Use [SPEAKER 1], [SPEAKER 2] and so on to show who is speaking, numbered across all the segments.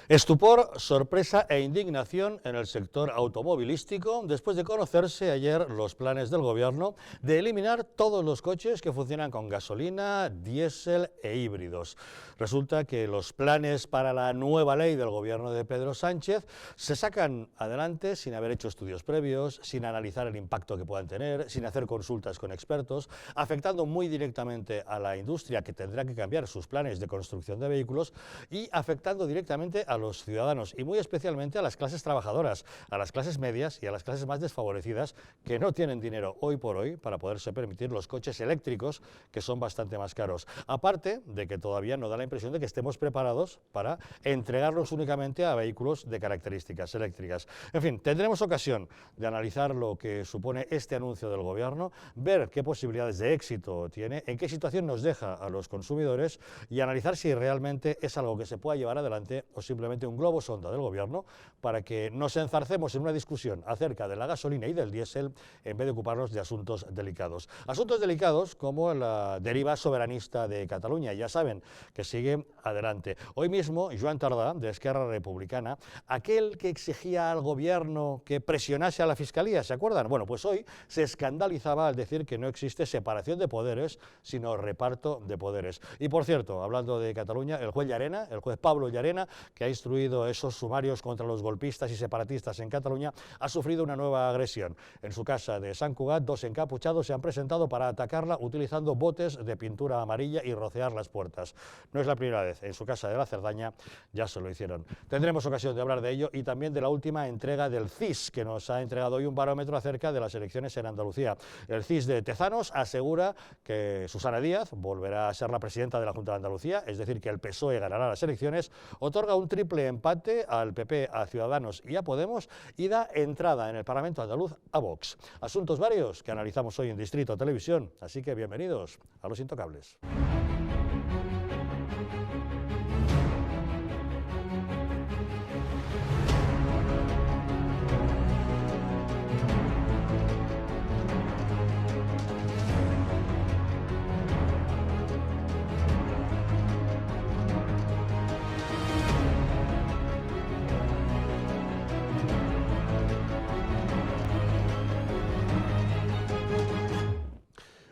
[SPEAKER 1] Estupor, sorpresa e indignación en el sector automovilístico después de conocerse ayer los planes del Gobierno de eliminar todos los coches que funcionan con gasolina, diésel e híbridos. Resulta que los planes para la nueva ley del Gobierno de Pedro Sánchez se sacan adelante sin haber hecho estudios previos, sin analizar el impacto que puedan tener, sin hacer consultas con expertos, afectando muy directamente a la industria, que tendrá que cambiar sus planes de construcción de vehículos, y afectando directamente a los ciudadanos y muy especialmente a las clases trabajadoras, a las clases medias y a las clases más desfavorecidas, que no tienen dinero hoy por hoy para poderse permitir los coches eléctricos, que son bastante más caros. Aparte de que todavía no da la impresión de que estemos preparados para entregarlos únicamente a vehículos de características eléctricas. En fin, tendremos ocasión de analizar lo que supone este anuncio del Gobierno, ver qué posibilidades de éxito tiene, en qué situación nos deja a los consumidores y analizar si realmente es algo que se pueda llevar adelante o simplemente un globo sonda del Gobierno para que nos enzarcemos en una discusión acerca de la gasolina y del diésel en vez de ocuparnos de asuntos delicados. Asuntos delicados como la deriva soberanista de Cataluña, ya saben que sigue adelante. Hoy mismo, Joan Tardà, de Esquerra Republicana, aquel que exigía al Gobierno que presionase a la Fiscalía, ¿se acuerdan? Bueno, pues hoy se escandalizaba al decir que no existe separación de poderes, sino reparto de poderes. Y por cierto, hablando de Cataluña, el juez Llarena, el juez Pablo Llarena, que ha instruido esos sumarios contra los golpistas y separatistas en Cataluña, ha sufrido una nueva agresión. En su casa de Sant Cugat, dos encapuchados se han presentado para atacarla utilizando botes de pintura amarilla y rociar las puertas. No es la primera vez, en su casa de la Cerdaña ya se lo hicieron. Tendremos ocasión de hablar de ello y también de la última entrega del CIS, que nos ha entregado hoy un barómetro acerca de las elecciones en Andalucía. El CIS de Tezanos asegura que Susana Díaz volverá a ser la presidenta de la Junta de Andalucía, es decir, que el PSOE ganará las elecciones, otorga un triple empate al PP, a Ciudadanos y a Podemos y da entrada en el Parlamento andaluz a Vox. Asuntos varios que analizamos hoy en Distrito Televisión, así que bienvenidos a Los Intocables.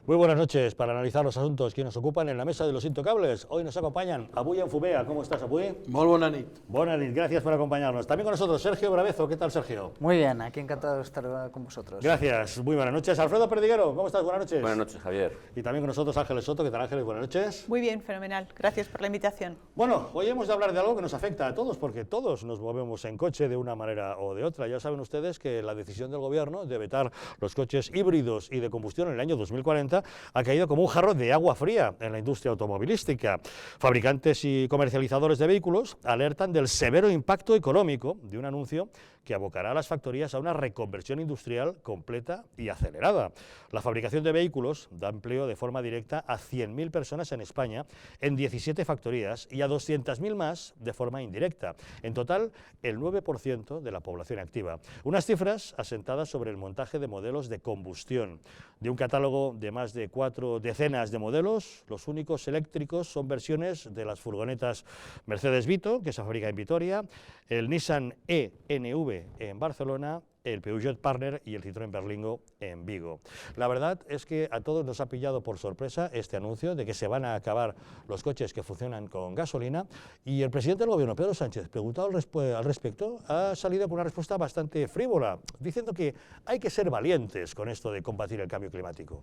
[SPEAKER 1] Muy buenas noches para analizar los asuntos que nos ocupan en la mesa de los Intocables. Hoy nos acompañan Abuy Enfubea. ¿Cómo estás, Abuy?
[SPEAKER 2] Muy buena nit.
[SPEAKER 1] Buenas nit, gracias por acompañarnos. También con nosotros Sergio Bravezo. ¿Qué tal, Sergio?
[SPEAKER 3] Muy bien, aquí encantado de estar con vosotros.
[SPEAKER 1] Gracias, muy buenas noches. Alfredo Perdiguero, ¿cómo estás? Buenas noches.
[SPEAKER 4] Buenas noches, Javier.
[SPEAKER 1] Y también con nosotros Ángeles Soto. ¿Qué tal, Ángeles? Buenas noches.
[SPEAKER 5] Muy bien, fenomenal. Gracias por la invitación.
[SPEAKER 1] Bueno, hoy hemos de hablar de algo que nos afecta a todos, porque todos nos movemos en coche de una manera o de otra. Ya saben ustedes que la decisión del Gobierno de vetar los coches híbridos y de combustión en el año 2040 ha caído como un jarro de agua fría en la industria automovilística. Fabricantes y comercializadores de vehículos alertan del severo impacto económico de un anuncio que abocará a las factorías a una reconversión industrial completa y acelerada. La fabricación de vehículos da empleo de forma directa a 100.000 personas en España, en 17 factorías, y a 200.000 más de forma indirecta. En total, el 9% de la población activa. Unas cifras asentadas sobre el montaje de modelos de combustión. De un catálogo de más de 4 decenas de modelos, los únicos eléctricos son versiones de las furgonetas Mercedes Vito, que se fabrica en Vitoria, el Nissan ENV en Barcelona, el Peugeot Partner y el Citroën Berlingo en Vigo. La verdad es que a todos nos ha pillado por sorpresa este anuncio de que se van a acabar los coches que funcionan con gasolina, y el presidente del Gobierno, Pedro Sánchez, preguntado al respecto, ha salido con una respuesta bastante frívola, diciendo que hay que ser valientes con esto de combatir el cambio climático.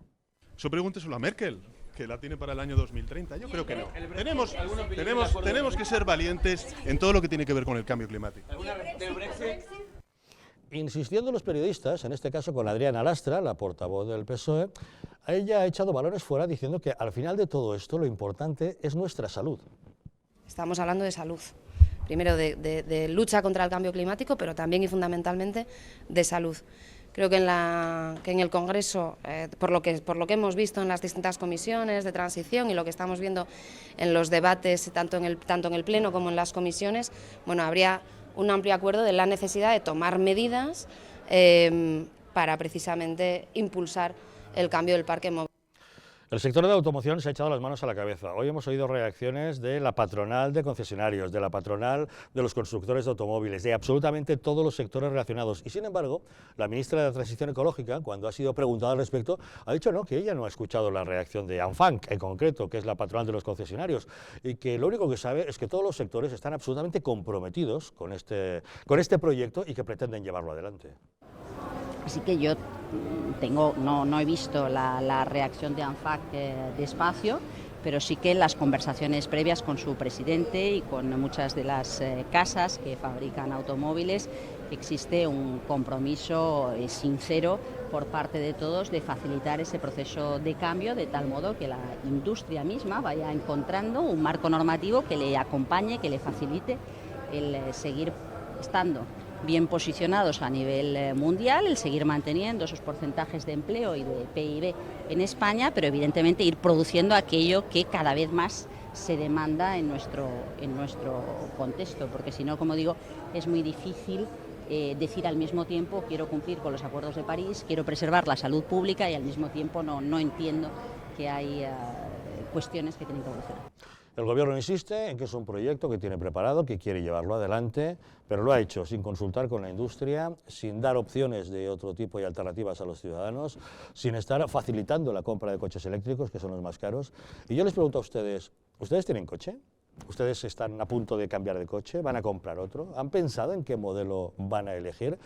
[SPEAKER 6] Eso pregúnteselo a Merkel, que la tiene para el año 2030. Yo creo que no. Tenemos que ser valientes en todo lo que tiene que ver con el cambio climático.
[SPEAKER 1] Insistiendo los periodistas, en este caso con Adriana Lastra, la portavoz del PSOE, ella ha echado balones fuera diciendo que al final de todo esto lo importante es nuestra salud.
[SPEAKER 7] Estamos hablando de salud. Primero de lucha contra el cambio climático, pero también y fundamentalmente de salud. Creo que en el Congreso, por lo que hemos visto en las distintas comisiones de transición y lo que estamos viendo en los debates, tanto en el Pleno como en las comisiones, bueno, habría un amplio acuerdo de la necesidad de tomar medidas para precisamente impulsar el cambio del parque móvil.
[SPEAKER 1] El sector de la automoción se ha echado las manos a la cabeza. Hoy hemos oído reacciones de la patronal de concesionarios, de la patronal de los constructores de automóviles, de absolutamente todos los sectores relacionados. Y sin embargo, la ministra de Transición Ecológica, cuando ha sido preguntada al respecto, ha dicho no, que ella no ha escuchado la reacción de ANFANC, en concreto, que es la patronal de los concesionarios, y que lo único que sabe es que todos los sectores están absolutamente comprometidos con este proyecto y que pretenden llevarlo adelante.
[SPEAKER 2] Así que yo no he visto la reacción de ANFAC despacio, pero sí que en las conversaciones previas con su presidente y con muchas de las casas que fabrican automóviles existe un compromiso sincero por parte de todos de facilitar ese proceso de cambio de tal modo que la industria misma vaya encontrando un marco normativo que le acompañe, que le facilite el seguir estando bien posicionados a nivel mundial, el seguir manteniendo esos porcentajes de empleo y de PIB en España, pero evidentemente ir produciendo aquello que cada vez más se demanda en nuestro contexto, porque si no, como digo, es muy difícil decir al mismo tiempo quiero cumplir con los acuerdos de París, quiero preservar la salud pública y al mismo tiempo no entiendo que hay cuestiones que tienen que evolucionar.
[SPEAKER 1] El Gobierno insiste en que es un proyecto que tiene preparado, que quiere llevarlo adelante, pero lo ha hecho sin consultar con la industria, sin dar opciones de otro tipo y alternativas a los ciudadanos, sin estar facilitando la compra de coches eléctricos, que son los más caros. Y yo les pregunto a ustedes, ¿ustedes tienen coche? ¿Ustedes están a punto de cambiar de coche? ¿Van a comprar otro? ¿Han pensado en qué modelo van a elegir?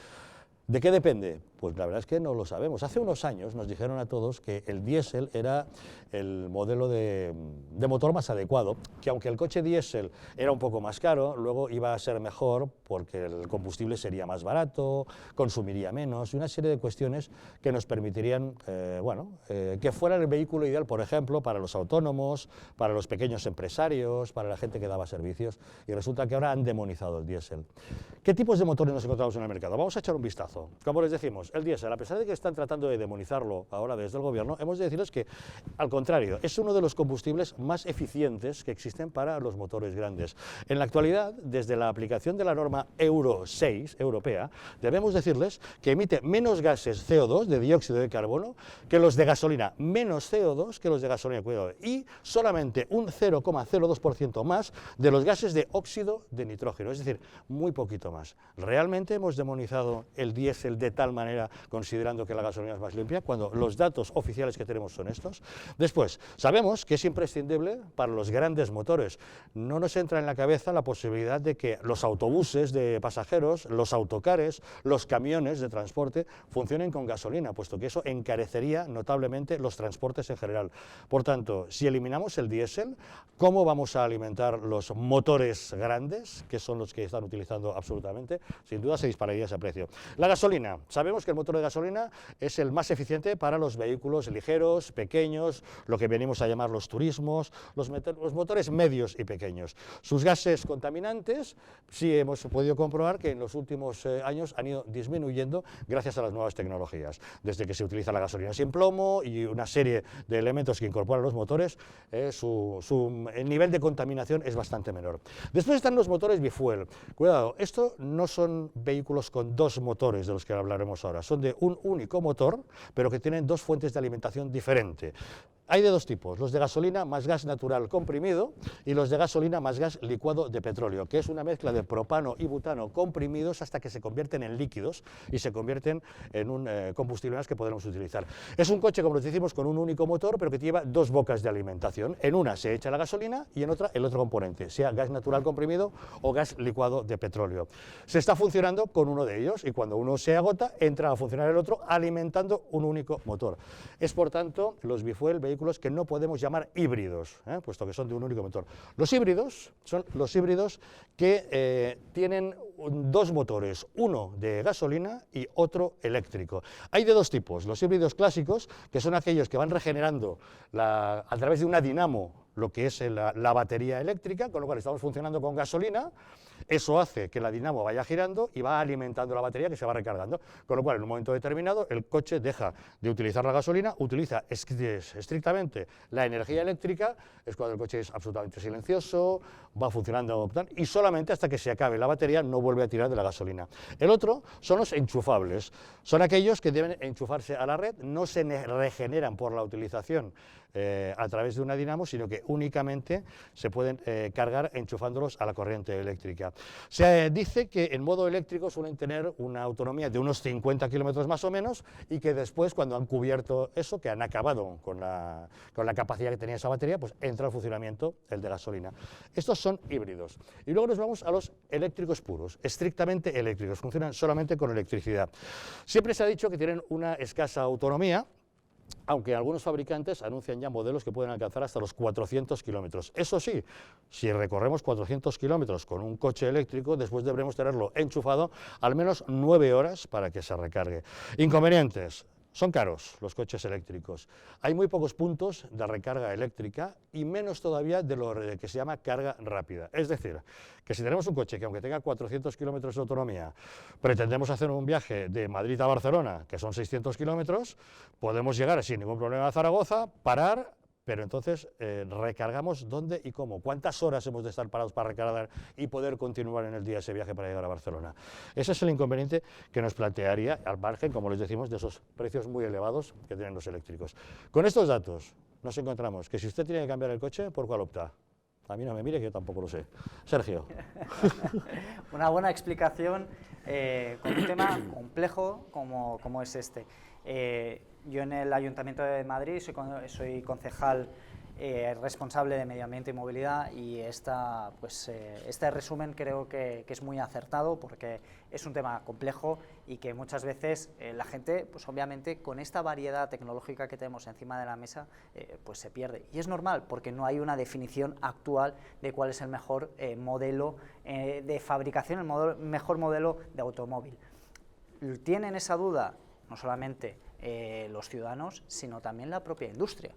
[SPEAKER 1] ¿De qué depende? Pues la verdad es que no lo sabemos. Hace unos años nos dijeron a todos que el diésel era el modelo de motor más adecuado, que aunque el coche diésel era un poco más caro, luego iba a ser mejor porque el combustible sería más barato, consumiría menos y una serie de cuestiones que nos permitirían que fuera el vehículo ideal, por ejemplo, para los autónomos, para los pequeños empresarios, para la gente que daba servicios, y resulta que ahora han demonizado el diésel. ¿Qué tipos de motores nos encontramos en el mercado? Vamos a echar un vistazo. Como les decimos, el diésel, a pesar de que están tratando de demonizarlo ahora desde el Gobierno, hemos de decirles que, al contrario, es uno de los combustibles más eficientes que existen para los motores grandes. En la actualidad, desde la aplicación de la norma Euro 6 europea, debemos decirles que emite menos gases CO2, de dióxido de carbono, que los de gasolina, menos CO2 que los de gasolina, cuidado, y solamente un 0,02% más de los gases de óxido de nitrógeno, es decir, muy poquito más. ¿Realmente hemos demonizado el diésel de tal manera, considerando que la gasolina es más limpia, cuando los datos oficiales que tenemos son estos? Después, sabemos que es imprescindible para los grandes motores. No nos entra en la cabeza la posibilidad de que los autobuses de pasajeros, los autocares, los camiones de transporte funcionen con gasolina, puesto que eso encarecería notablemente los transportes en general. Por tanto, si eliminamos el diésel, ¿cómo vamos a alimentar los motores grandes, que son los que están utilizando absolutamente? Sin duda se dispararía ese precio. La gasolina. Sabemos que el motor de gasolina es el más eficiente para los vehículos ligeros, pequeños, lo que venimos a llamar los turismos, los motores medios y pequeños. Sus gases contaminantes, sí hemos podido comprobar que en los últimos años han ido disminuyendo gracias a las nuevas tecnologías. Desde que se utiliza la gasolina sin plomo y una serie de elementos que incorporan los motores, el nivel de contaminación es bastante menor. Después están los motores bifuel. Cuidado, esto no son vehículos con dos motores de los que hablaremos ahora, son de un único motor, pero que tienen dos fuentes de alimentación diferentes. Hay de dos tipos, los de gasolina más gas natural comprimido y los de gasolina más gas licuado de petróleo, que es una mezcla de propano y butano comprimidos hasta que se convierten en líquidos y se convierten en un combustible más que podremos utilizar. Es un coche, como les decimos, con un único motor, pero que lleva dos bocas de alimentación. En una se echa la gasolina y en otra el otro componente, sea gas natural comprimido o gas licuado de petróleo. Se está funcionando con uno de ellos y cuando uno se agota, entra a funcionar el otro alimentando un único motor. Es, por tanto, los bifuel, vehículos que no podemos llamar híbridos, puesto que son de un único motor. Los híbridos son los híbridos que tienen dos motores, uno de gasolina y otro eléctrico. Hay de dos tipos, los híbridos clásicos, que son aquellos que van regenerando a través de una dinamo lo que es la batería eléctrica, con lo cual estamos funcionando con gasolina Eso hace que la dinamo vaya girando y va alimentando la batería que se va recargando, con lo cual en un momento determinado el coche deja de utilizar la gasolina, utiliza estrictamente la energía eléctrica, es cuando el coche es absolutamente silencioso, va funcionando y solamente hasta que se acabe la batería no vuelve a tirar de la gasolina. El otro son los enchufables, son aquellos que deben enchufarse a la red, no se regeneran por la utilización a través de una dinamo, sino que únicamente se pueden cargar enchufándolos a la corriente eléctrica. Se dice que en modo eléctrico suelen tener una autonomía de unos 50 kilómetros más o menos y que después, cuando han cubierto eso, que han acabado con la capacidad que tenía esa batería, pues entra al funcionamiento el de gasolina. Estos son híbridos. Y luego nos vamos a los eléctricos puros, estrictamente eléctricos, funcionan solamente con electricidad. Siempre se ha dicho que tienen una escasa autonomía, aunque algunos fabricantes anuncian ya modelos que pueden alcanzar hasta los 400 kilómetros. Eso sí, si recorremos 400 kilómetros con un coche eléctrico, después deberemos tenerlo enchufado al menos 9 horas para que se recargue. Inconvenientes. Son caros los coches eléctricos. Hay muy pocos puntos de recarga eléctrica y menos todavía de lo que se llama carga rápida. Es decir, que si tenemos un coche que aunque tenga 400 kilómetros de autonomía, pretendemos hacer un viaje de Madrid a Barcelona, que son 600 kilómetros, podemos llegar sin ningún problema a Zaragoza, parar, pero entonces recargamos dónde y cómo, cuántas horas hemos de estar parados para recargar y poder continuar en el día ese viaje para llegar a Barcelona. Ese es el inconveniente que nos plantearía, al margen, como les decimos, de esos precios muy elevados que tienen los eléctricos. Con estos datos nos encontramos que si usted tiene que cambiar el coche, ¿por cuál opta? A mí no me mire, que yo tampoco lo sé. Sergio.
[SPEAKER 3] Una buena explicación con un tema complejo como es este. Yo en el Ayuntamiento de Madrid soy concejal responsable de Medio Ambiente y Movilidad y este resumen creo que es muy acertado porque es un tema complejo y que muchas veces la gente, pues obviamente con esta variedad tecnológica que tenemos encima de la mesa, pues se pierde. Y es normal porque no hay una definición actual de cuál es el mejor modelo de fabricación, el mejor modelo de automóvil. ¿Tienen esa duda? No solamente los ciudadanos, sino también la propia industria.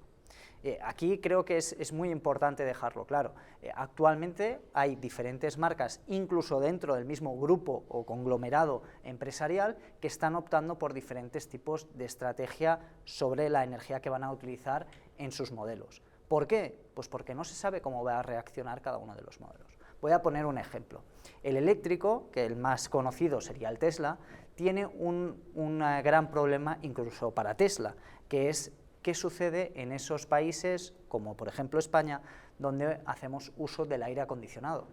[SPEAKER 3] Aquí creo que es muy importante dejarlo claro. Actualmente hay diferentes marcas, incluso dentro del mismo grupo o conglomerado empresarial, que están optando por diferentes tipos de estrategia sobre la energía que van a utilizar en sus modelos. ¿Por qué? Pues porque no se sabe cómo va a reaccionar cada uno de los modelos. Voy a poner un ejemplo. El eléctrico, que el más conocido sería el Tesla, tiene un gran problema incluso para Tesla, que es qué sucede en esos países, como por ejemplo España, donde hacemos uso del aire acondicionado.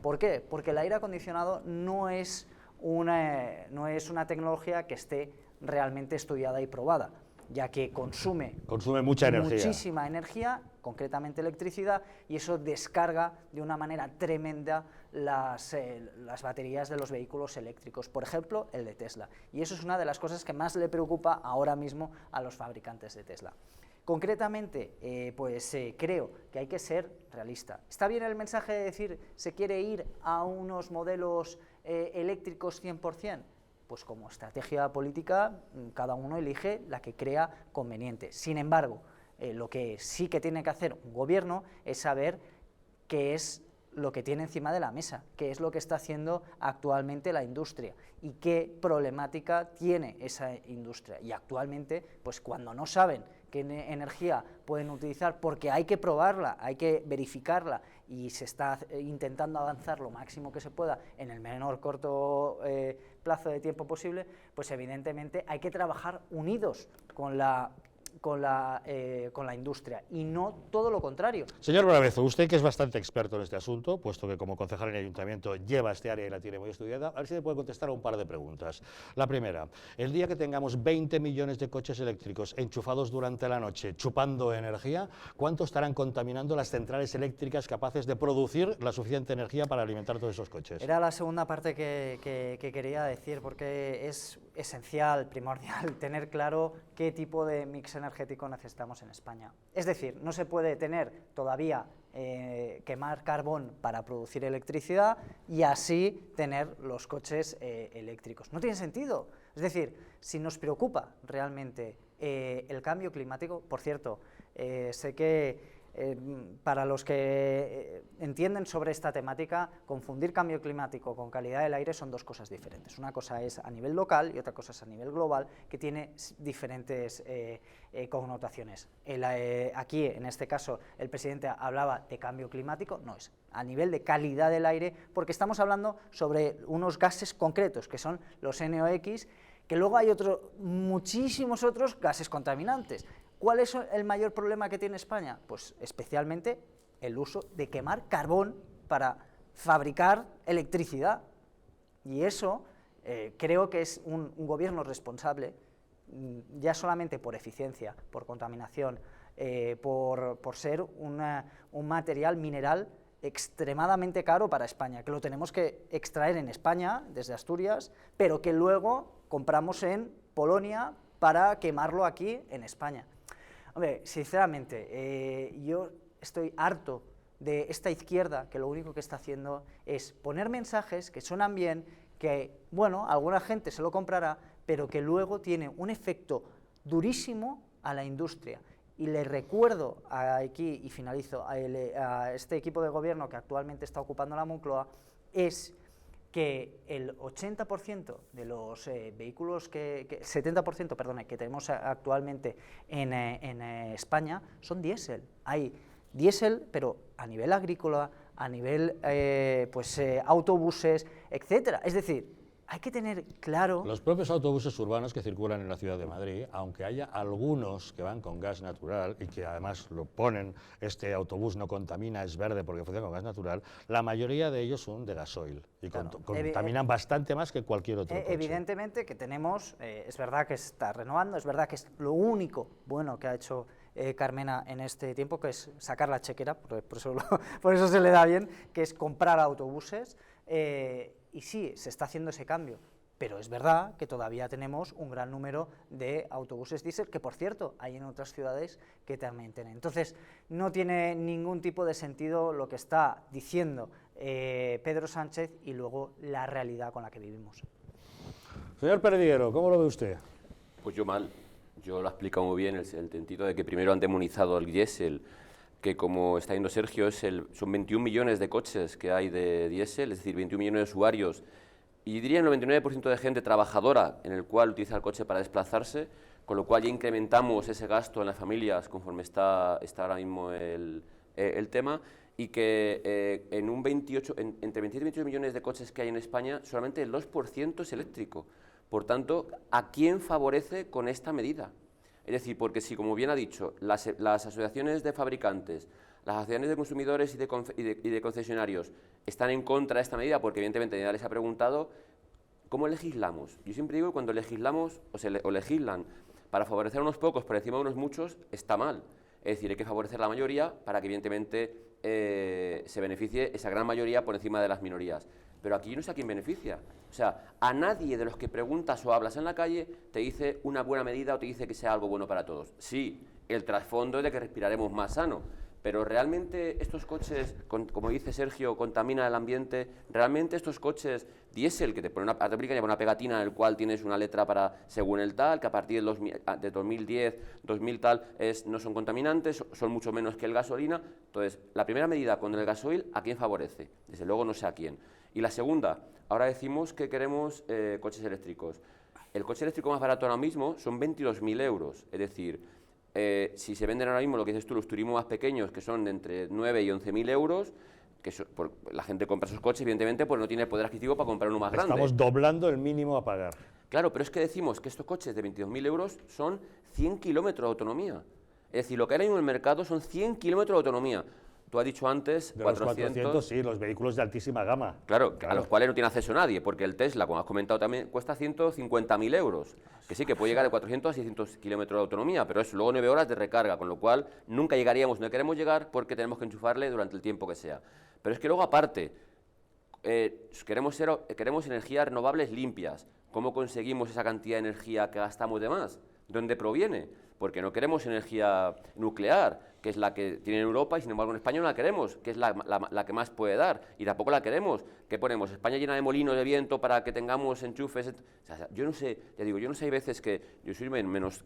[SPEAKER 3] ¿Por qué? Porque el aire acondicionado no es una tecnología que esté realmente estudiada y probada, ya que consume
[SPEAKER 1] mucha energía.
[SPEAKER 3] Muchísima energía, concretamente electricidad, y eso descarga de una manera tremenda las baterías de los vehículos eléctricos, por ejemplo, el de Tesla. Y eso es una de las cosas que más le preocupa ahora mismo a los fabricantes de Tesla. Concretamente, creo que hay que ser realista. ¿Está bien el mensaje de decir se quiere ir a unos modelos eléctricos 100%? Pues como estrategia política, cada uno elige la que crea conveniente. Sin embargo, lo que sí que tiene que hacer un gobierno es saber qué es lo que tiene encima de la mesa, qué es lo que está haciendo actualmente la industria y qué problemática tiene esa industria. Y actualmente, pues cuando no saben qué energía pueden utilizar, porque hay que probarla, hay que verificarla y se está intentando avanzar lo máximo que se pueda en el menor corto plazo de tiempo posible, pues evidentemente hay que trabajar unidos con la industria y no todo lo contrario.
[SPEAKER 1] Señor Brabezo, usted que es bastante experto en este asunto, puesto que como concejal en el Ayuntamiento lleva este área y la tiene muy estudiada, a ver si me puede contestar a un par de preguntas. La primera, el día que tengamos 20 millones de coches eléctricos enchufados durante la noche, chupando energía, ¿cuánto estarán contaminando las centrales eléctricas capaces de producir la suficiente energía para alimentar todos esos coches?
[SPEAKER 3] Era la segunda parte que quería decir, porque es esencial, primordial, tener claro qué tipo de mix energético necesitamos en España. Es decir, no se puede tener todavía quemar carbón para producir electricidad y así tener los coches eléctricos. No tiene sentido. Es decir, si nos preocupa realmente el cambio climático, por cierto, sé que para los que entienden sobre esta temática, confundir cambio climático con calidad del aire son dos cosas diferentes. Una cosa es a nivel local y otra cosa es a nivel global, que tiene diferentes connotaciones. Aquí, en este caso, el presidente hablaba de cambio climático, no es a nivel de calidad del aire, porque estamos hablando sobre unos gases concretos, que son los NOx, que luego hay muchísimos otros gases contaminantes. ¿Cuál es el mayor problema que tiene España? Pues especialmente el uso de quemar carbón para fabricar electricidad. Y eso creo que es un gobierno responsable, ya solamente por eficiencia, por contaminación, por ser un material mineral extremadamente caro para España, que lo tenemos que extraer en España, desde Asturias, pero que luego compramos en Polonia para quemarlo aquí en España. Hombre, sinceramente, yo estoy harto de esta izquierda que lo único que está haciendo es poner mensajes que suenan bien, que, bueno, alguna gente se lo comprará, pero que luego tiene un efecto durísimo a la industria. Y le recuerdo aquí, y finalizo, a este equipo de gobierno que actualmente está ocupando la Moncloa, es que el 80% de los vehículos, 70%, perdón, que tenemos actualmente en España son diésel. Hay diésel, pero a nivel agrícola, a nivel autobuses, etcétera. Es decir, hay que tener claro...
[SPEAKER 1] Los propios autobuses urbanos que circulan en la ciudad de Madrid, aunque haya algunos que van con gas natural y que además lo ponen, este autobús no contamina, es verde porque funciona con gas natural, la mayoría de ellos son de gasoil y claro, contaminan bastante más que cualquier otro coche.
[SPEAKER 3] Evidentemente que tenemos, es verdad que está renovando, es verdad que es lo único bueno que ha hecho Carmena en este tiempo, que es sacar la chequera, por eso se le da bien, que es comprar autobuses. Y sí, se está haciendo ese cambio, pero es verdad que todavía tenemos un gran número de autobuses diésel, que por cierto hay en otras ciudades que también tienen. Entonces, no tiene ningún tipo de sentido lo que está diciendo Pedro Sánchez y luego la realidad con la que vivimos.
[SPEAKER 1] Señor Perdiguero, ¿cómo lo ve usted?
[SPEAKER 4] Pues yo mal. Yo lo he explicado muy bien, el sentido de que primero han demonizado el diésel, que como está diciendo Sergio, son 21 millones de coches que hay de diésel, es decir, 21 millones de usuarios, y diría el 99% de gente trabajadora en el cual utiliza el coche para desplazarse, con lo cual ya incrementamos ese gasto en las familias conforme está ahora mismo el tema, y que entre 27 y 28 millones de coches que hay en España, solamente el 2% es eléctrico. Por tanto, ¿a quién favorece con esta medida? Es decir, porque si, como bien ha dicho, las asociaciones de fabricantes, las asociaciones de consumidores y de concesionarios están en contra de esta medida, porque evidentemente ya les ha preguntado, ¿cómo legislamos? Yo siempre digo que cuando legislamos o legislan para favorecer a unos pocos por encima de unos muchos, está mal. Es decir, hay que favorecer a la mayoría para que evidentemente se beneficie esa gran mayoría por encima de las minorías. Pero aquí yo no sé a quién beneficia. O sea, a nadie de los que preguntas o hablas en la calle te dice una buena medida o te dice que sea algo bueno para todos. Sí, el trasfondo es de que respiraremos más sano, pero realmente estos coches, como dice Sergio, contaminan el ambiente. Realmente estos coches diésel, que te ponen una pegatina en el cual tienes una letra para según el tal, que a partir de 2010, 2000 tal, no son contaminantes, son mucho menos que el gasolina. Entonces, la primera medida con el gasoil, ¿a quién favorece? Desde luego no sé a quién. Y la segunda, ahora decimos que queremos coches eléctricos. El coche eléctrico más barato ahora mismo son 22.000 euros, es decir, si se venden ahora mismo lo que dices tú, los turismos más pequeños, que son de entre 9 y 11.000 euros, la gente compra esos coches, evidentemente, pues no tiene el poder adquisitivo para comprar uno más grande.
[SPEAKER 1] Estamos doblando el mínimo a pagar.
[SPEAKER 4] Claro, pero es que decimos que estos coches de 22.000 euros son 100 kilómetros de autonomía. Es decir, lo que hay ahora mismo en el mercado son 100 kilómetros de autonomía. Tú has dicho antes,
[SPEAKER 1] de
[SPEAKER 4] 400,
[SPEAKER 1] los sí, los vehículos de altísima gama.
[SPEAKER 4] Claro, a los cuales no tiene acceso nadie, porque el Tesla, como has comentado también, cuesta 150.000 euros, que sí, que puede llegar de 400 a 600 kilómetros de autonomía, pero es luego 9 horas de recarga, con lo cual nunca llegaríamos donde queremos llegar porque tenemos que enchufarle durante el tiempo que sea. Pero es que luego, aparte, queremos energías renovables limpias. ¿Cómo conseguimos esa cantidad de energía que gastamos de más? ¿De dónde proviene? Porque no queremos energía nuclear, que es la que tiene Europa, y sin embargo en España no la queremos, que es la que más puede dar, y tampoco la queremos. ¿Qué ponemos? ¿España llena de molinos de viento para que tengamos enchufes? O sea, yo no sé, ya digo, yo no sé, hay veces que yo soy menos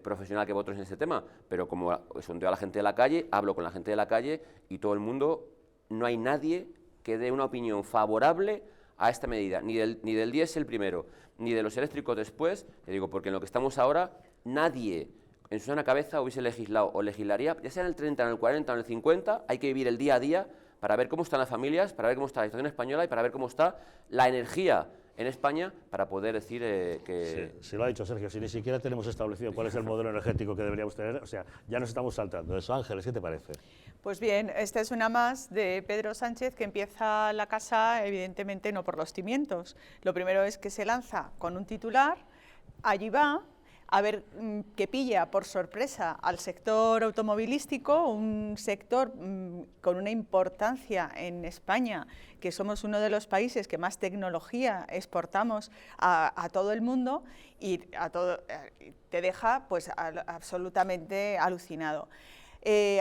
[SPEAKER 4] profesional que vosotros en este tema, pero como sondeo a la gente de la calle, hablo con la gente de la calle y todo el mundo, no hay nadie que dé una opinión favorable a esta medida, ni del diésel primero, ni de los eléctricos después, te digo, porque en lo que estamos ahora, nadie en su sana cabeza hubiese legislado o legislaría, ya sea en el 30, en el 40 o en el 50, hay que vivir el día a día para ver cómo están las familias, para ver cómo está la situación española y para ver cómo está la energía en España para poder decir que...
[SPEAKER 1] Sí, lo ha dicho Sergio, si ni siquiera tenemos establecido cuál es el modelo energético que deberíamos tener, o sea, ya nos estamos saltando eso. Ángeles, ¿qué te parece?
[SPEAKER 5] Pues bien, esta es una más de Pedro Sánchez que empieza la casa, evidentemente no por los cimientos. Lo primero es que se lanza con un titular, allí va, a ver que pilla por sorpresa al sector automovilístico, un sector con una importancia en España, que somos uno de los países que más tecnología exportamos a todo el mundo y te deja pues absolutamente alucinado.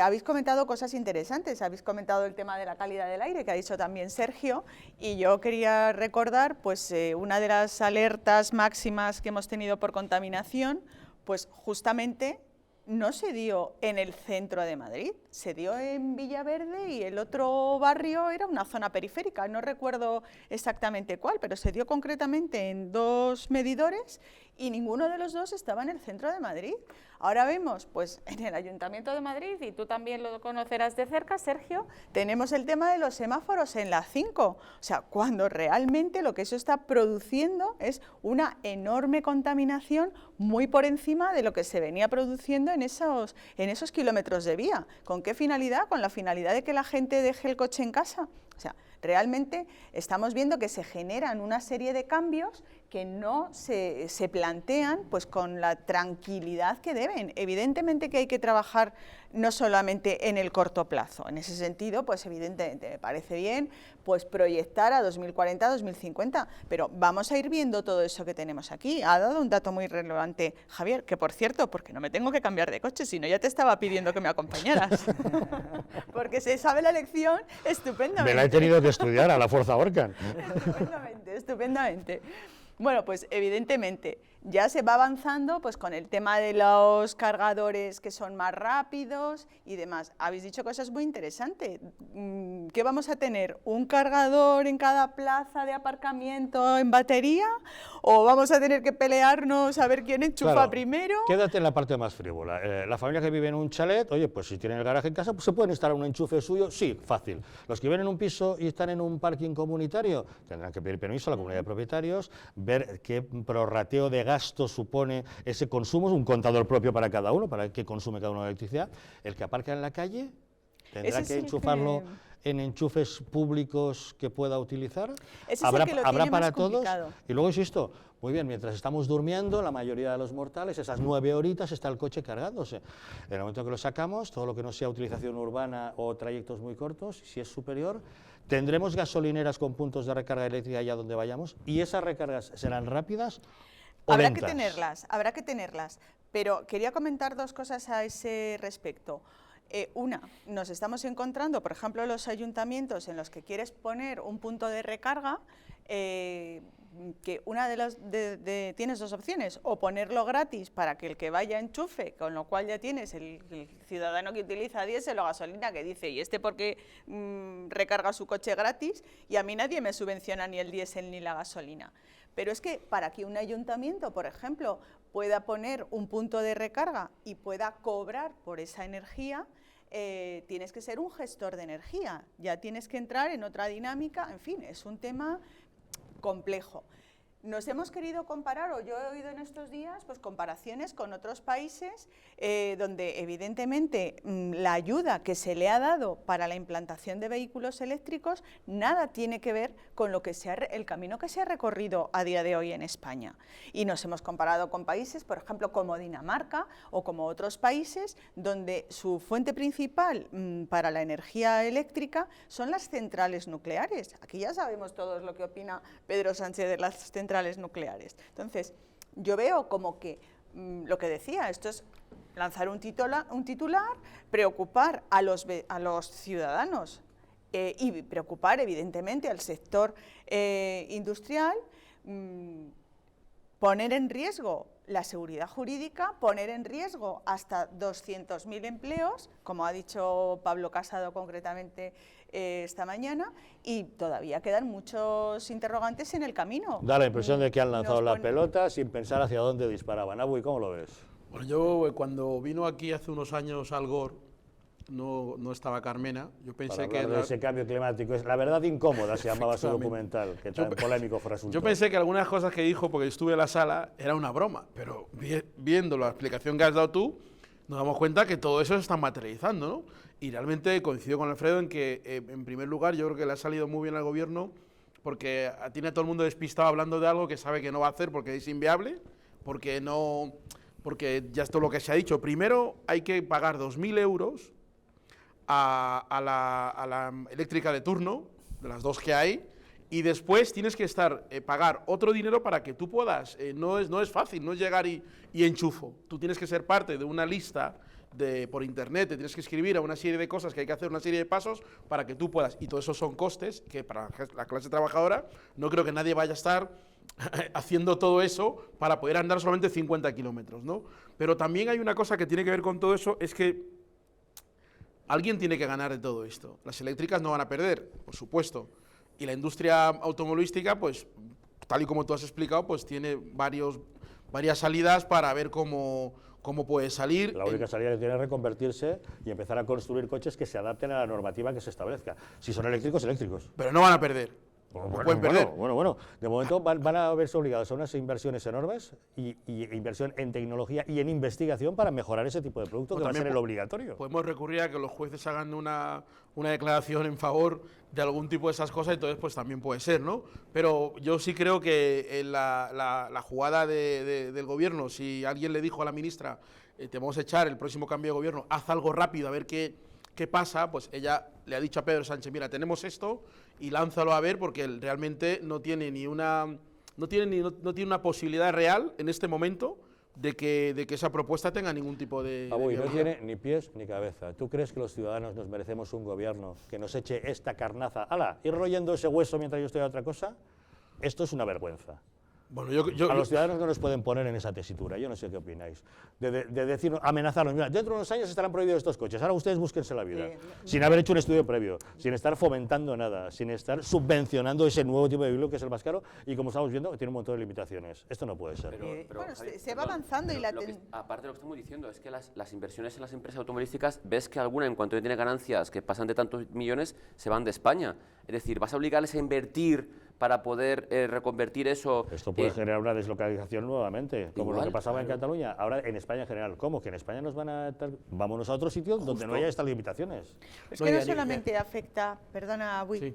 [SPEAKER 5] Habéis comentado cosas interesantes, habéis comentado el tema de la calidad del aire, que ha dicho también Sergio, y yo quería recordar pues, una de las alertas máximas que hemos tenido por contaminación, pues justamente no se dio en el centro de Madrid, se dio en Villaverde y el otro barrio era una zona periférica, no recuerdo exactamente cuál, pero se dio concretamente en 2 medidores y ninguno de los 2 estaba en el centro de Madrid. Ahora vemos, pues en el Ayuntamiento de Madrid, y tú también lo conocerás de cerca, Sergio, tenemos el tema de los semáforos en la 5, o sea, cuando realmente lo que eso está produciendo es una enorme contaminación muy por encima de lo que se venía produciendo en esos kilómetros de vía. ¿Con qué finalidad? Con la finalidad de que la gente deje el coche en casa. O sea, realmente estamos viendo que se generan una serie de cambios que no se plantean pues, con la tranquilidad que deben. Evidentemente que hay que trabajar no solamente en el corto plazo. En ese sentido, pues evidentemente me parece bien pues, proyectar a 2040, 2050, pero vamos a ir viendo todo eso que tenemos aquí. Ha dado un dato muy relevante Javier, que por cierto, porque no me tengo que cambiar de coche, sino ya te estaba pidiendo que me acompañaras, porque se sabe la lección estupendamente.
[SPEAKER 1] Me la he tenido que estudiar a la fuerza Orcan.
[SPEAKER 5] Estupendamente, estupendamente. Bueno, pues evidentemente ya se va avanzando pues, con el tema de los cargadores que son más rápidos y demás. Habéis dicho cosas muy interesantes. ¿Qué vamos a tener? ¿Un cargador en cada plaza de aparcamiento en batería? ¿O vamos a tener que pelearnos a ver quién enchufa primero?
[SPEAKER 1] Quédate en la parte más frívola. La familia que vive en un chalet, oye, pues si tienen el garaje en casa, pues se pueden instalar un enchufe suyo, sí, fácil. Los que viven en un piso y están en un parking comunitario tendrán que pedir permiso a la comunidad de propietarios, ver qué prorrateo de gasto supone ese consumo, es un contador propio para cada uno, para qué consume cada uno de electricidad. El que aparca en la calle tendrá que enchufarlo en enchufes públicos que pueda utilizar. Habrá para todos. Y luego, insisto, muy bien, mientras estamos durmiendo, la mayoría de los mortales, esas 9 horitas está el coche cargándose. En el momento que lo sacamos, todo lo que no sea utilización urbana o trayectos muy cortos, si es superior, tendremos gasolineras con puntos de recarga eléctrica allá donde vayamos, y esas recargas serán rápidas o lentas.
[SPEAKER 5] Habrá que tenerlas, pero quería comentar 2 cosas a ese respecto. Una, nos estamos encontrando, por ejemplo, los ayuntamientos en los que quieres poner un punto de recarga, que una tienes 2 opciones, o ponerlo gratis para que el que vaya enchufe, con lo cual ya tienes el ciudadano que utiliza diésel o gasolina que dice, ¿y este por qué recarga su coche gratis? Y a mí nadie me subvenciona ni el diésel ni la gasolina. Pero es que para que un ayuntamiento, por ejemplo, pueda poner un punto de recarga y pueda cobrar por esa energía, tienes que ser un gestor de energía, ya tienes que entrar en otra dinámica, en fin, es un tema complejo. Nos hemos querido comparar, o yo he oído en estos días, pues comparaciones con otros países donde evidentemente la ayuda que se le ha dado para la implantación de vehículos eléctricos nada tiene que ver con el camino que se ha recorrido a día de hoy en España. Y nos hemos comparado con países, por ejemplo, como Dinamarca o como otros países donde su fuente principal para la energía eléctrica son las centrales nucleares. Aquí ya sabemos todos lo que opina Pedro Sánchez de las centrales nucleares. Entonces, yo veo como que lo que decía, esto es lanzar un titular, preocupar a los ciudadanos y preocupar evidentemente al sector industrial, poner en riesgo la seguridad jurídica, poner en riesgo hasta 200.000 empleos, como ha dicho Pablo Casado concretamente esta mañana, y todavía quedan muchos interrogantes en el camino.
[SPEAKER 1] Da la impresión de que han lanzado la pelota sin pensar hacia dónde disparaban. Abui, ¿cómo lo ves?
[SPEAKER 8] Bueno, yo cuando vino aquí hace unos años Al Gore, no estaba Carmena, yo pensé
[SPEAKER 1] que de ese cambio climático, es la verdad incómoda, se llamaba su documental, que tan polémico fue el asunto.
[SPEAKER 8] Yo pensé que algunas cosas que dijo, porque estuve en la sala, era una broma, pero viendo la explicación que has dado tú, nos damos cuenta que todo eso se está materializando, ¿no? Y realmente coincido con Alfredo en que, en primer lugar, yo creo que le ha salido muy bien al gobierno, porque tiene a todo el mundo despistado hablando de algo que sabe que no va a hacer porque es inviable, porque ya es todo lo que se ha dicho. Primero hay que pagar 2.000 euros a la eléctrica de turno, de las dos que hay, y después tienes que pagar otro dinero para que tú puedas, no es fácil, no es llegar y enchufo, tú tienes que ser parte de una lista por internet, te tienes que escribir a una serie de cosas que hay que hacer, una serie de pasos para que tú puedas, y todo eso son costes que para la clase trabajadora no creo que nadie vaya a estar haciendo todo eso para poder andar solamente 50 kilómetros, ¿no? Pero también hay una cosa que tiene que ver con todo eso, es que alguien tiene que ganar de todo esto. Las eléctricas no van a perder, por supuesto. Y la industria automovilística, pues, tal y como tú has explicado, pues tiene varias salidas para ver cómo puede salir.
[SPEAKER 1] La única salida que tiene es reconvertirse y empezar a construir coches que se adapten a la normativa que se establezca. Si son eléctricos, eléctricos.
[SPEAKER 8] Pero no van a perder. Pueden perder.
[SPEAKER 1] Bueno. De momento van a verse obligados a unas inversiones enormes y inversión en tecnología y en investigación para mejorar ese tipo de producto, que va a ser el obligatorio.
[SPEAKER 8] Podemos recurrir a que los jueces hagan una declaración en favor de algún tipo de esas cosas, entonces pues también puede ser, ¿no? Pero yo sí creo que la jugada del gobierno, si alguien le dijo a la ministra, te vamos a echar el próximo cambio de gobierno, haz algo rápido a ver qué pasa, pues ella le ha dicho a Pedro Sánchez, mira, tenemos esto y lánzalo a ver, porque él realmente no tiene una posibilidad real en este momento de que esa propuesta tenga ningún tipo de...
[SPEAKER 1] No tiene ni pies ni cabeza. ¿Tú crees que los ciudadanos nos merecemos un gobierno que nos eche esta carnaza? ¡Hala! ¿Ir royendo ese hueso mientras yo estoy a otra cosa? Esto es una vergüenza.
[SPEAKER 8] Bueno,
[SPEAKER 1] a los ciudadanos no nos pueden poner en esa tesitura, yo no sé qué opináis, de decirnos, amenazarnos, mira, dentro de unos años estarán prohibidos estos coches, ahora ustedes búsquense la vida, sin haber hecho un estudio previo, sin estar fomentando nada, sin estar subvencionando ese nuevo tipo de vehículo que es el más caro y como estamos viendo tiene un montón de limitaciones. Esto no puede ser.
[SPEAKER 5] Bueno, se va avanzando y
[SPEAKER 4] aparte de lo que estamos diciendo es que las inversiones en las empresas automovilísticas, ves que alguna en cuanto tiene ganancias que pasan de tantos millones, se van de España. Es decir, vas a obligarles a invertir para poder reconvertir eso.
[SPEAKER 1] Esto puede generar una deslocalización nuevamente, como lo que pasaba en Cataluña, ahora en España en general. ¿Cómo? Que en España nos van a... Vámonos a otro sitio donde no haya estas limitaciones.
[SPEAKER 5] Es que no solamente afecta, perdona, Abui,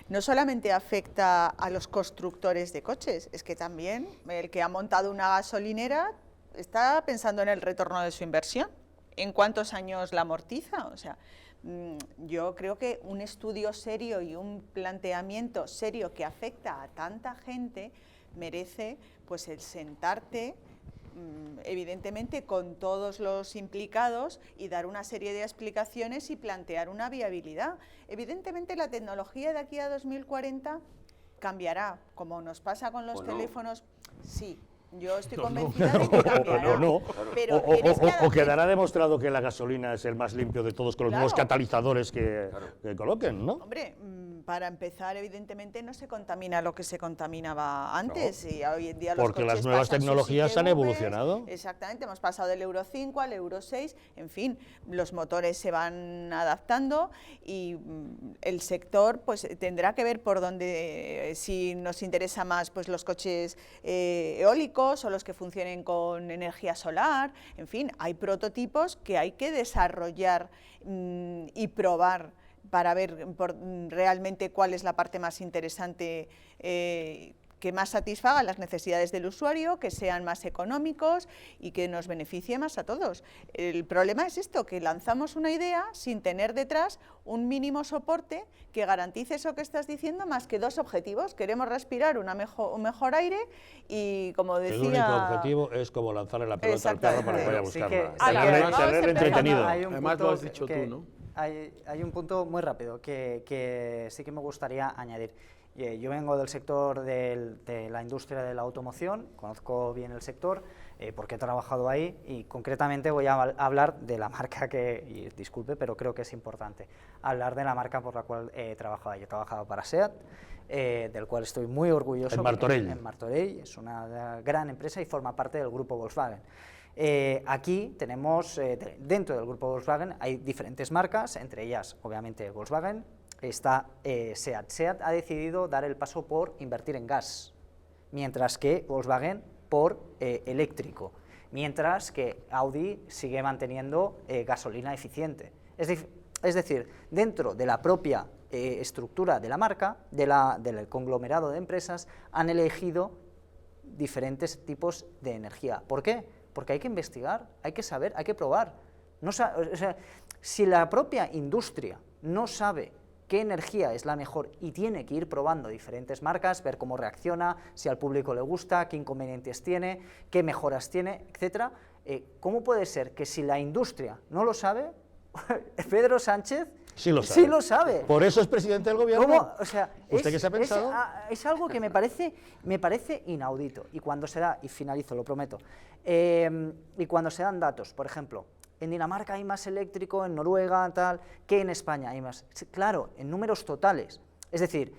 [SPEAKER 5] no solamente afecta a los constructores de coches, es que también el que ha montado una gasolinera está pensando en el retorno de su inversión. ¿En cuántos años la amortiza? O sea, yo creo que un estudio serio y un planteamiento serio que afecta a tanta gente merece pues el sentarte evidentemente con todos los implicados y dar una serie de explicaciones y plantear una viabilidad. Evidentemente la tecnología de aquí a 2040 cambiará, como nos pasa con los teléfonos, sí. Yo estoy convencida de que cambiará. Pero
[SPEAKER 1] o quedará demostrado que la gasolina es el más limpio de todos con los nuevos catalizadores que coloquen, ¿no?
[SPEAKER 5] Hombre, para empezar, evidentemente no se contamina lo que se contaminaba antes y hoy en día los
[SPEAKER 1] porque
[SPEAKER 5] coches
[SPEAKER 1] las nuevas
[SPEAKER 5] pasan
[SPEAKER 1] tecnologías han evolucionado.
[SPEAKER 5] Exactamente, hemos pasado del Euro 5 al Euro 6, en fin, los motores se van adaptando y el sector pues tendrá que ver por dónde, si nos interesa más pues los coches eólicos o los que funcionen con energía solar, en fin, hay prototipos que hay que desarrollar y probar para ver realmente cuál es la parte más interesante que más satisfaga las necesidades del usuario, que sean más económicos y que nos beneficie más a todos. El problema es esto, que lanzamos una idea sin tener detrás un mínimo soporte que garantice eso que estás diciendo, más que dos objetivos. Queremos respirar un mejor aire y, como decía...
[SPEAKER 1] El único objetivo es como lanzarle la pelota al perro para que vaya a buscarla.
[SPEAKER 5] Sí,
[SPEAKER 1] tenerle entretenido.
[SPEAKER 8] Además lo has dicho tú, ¿no?
[SPEAKER 3] Hay un punto muy rápido que sí que me gustaría añadir. Yo vengo del sector de la industria de la automoción, conozco bien el sector porque he trabajado ahí y concretamente voy a hablar de la marca y disculpe, pero creo que es importante hablar de la marca por la cual he trabajado. Yo he trabajado para SEAT, del cual estoy muy orgulloso.
[SPEAKER 1] En Martorell.
[SPEAKER 3] En Martorell, es una gran empresa y forma parte del grupo Volkswagen. Aquí tenemos, dentro del grupo Volkswagen hay diferentes marcas, entre ellas obviamente Volkswagen, está SEAT. SEAT ha decidido dar el paso por invertir en gas, mientras que Volkswagen por eléctrico, mientras que Audi sigue manteniendo gasolina eficiente. Es decir, dentro de la propia estructura de la marca, del conglomerado de empresas, han elegido diferentes tipos de energía. ¿Por qué? Porque hay que investigar, hay que saber, hay que probar. O sea, si la propia industria no sabe qué energía es la mejor y tiene que ir probando diferentes marcas, ver cómo reacciona, si al público le gusta, qué inconvenientes tiene, qué mejoras tiene, etcétera, ¿cómo puede ser que si la industria no lo sabe, Pedro Sánchez
[SPEAKER 1] sí lo sabe?
[SPEAKER 3] sabe?
[SPEAKER 1] Por eso es presidente del gobierno.
[SPEAKER 3] O sea,
[SPEAKER 1] ¿Usted qué se ha pensado?
[SPEAKER 3] Es algo que me parece inaudito. Y cuando se da, y finalizo, lo prometo, y cuando se dan datos, por ejemplo, en Dinamarca hay más eléctrico, en Noruega, tal, que en España hay más. Claro, en números totales. Es decir,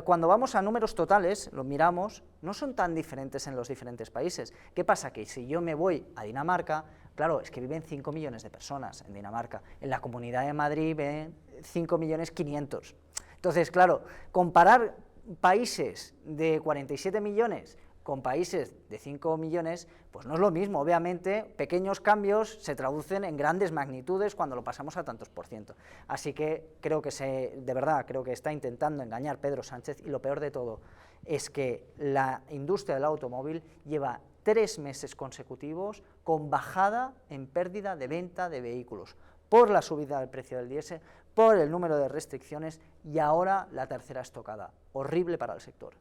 [SPEAKER 3] cuando vamos a números totales, lo miramos, no son tan diferentes en los diferentes países. ¿Qué pasa? Que si yo me voy a Dinamarca, claro, es que viven 5 millones de personas en Dinamarca. En la Comunidad de Madrid viven 5.500.000. Entonces, claro, comparar países de 47 millones con países de 5 millones, pues no es lo mismo. Obviamente, pequeños cambios se traducen en grandes magnitudes cuando lo pasamos a tantos por ciento. Así que creo que de verdad, creo que está intentando engañar Pedro Sánchez, y lo peor de todo es que la industria del automóvil lleva 3 meses consecutivos con bajada en pérdida de venta de vehículos, por la subida del precio del diésel, por el número de restricciones, y ahora la tercera estocada. Horrible para el sector.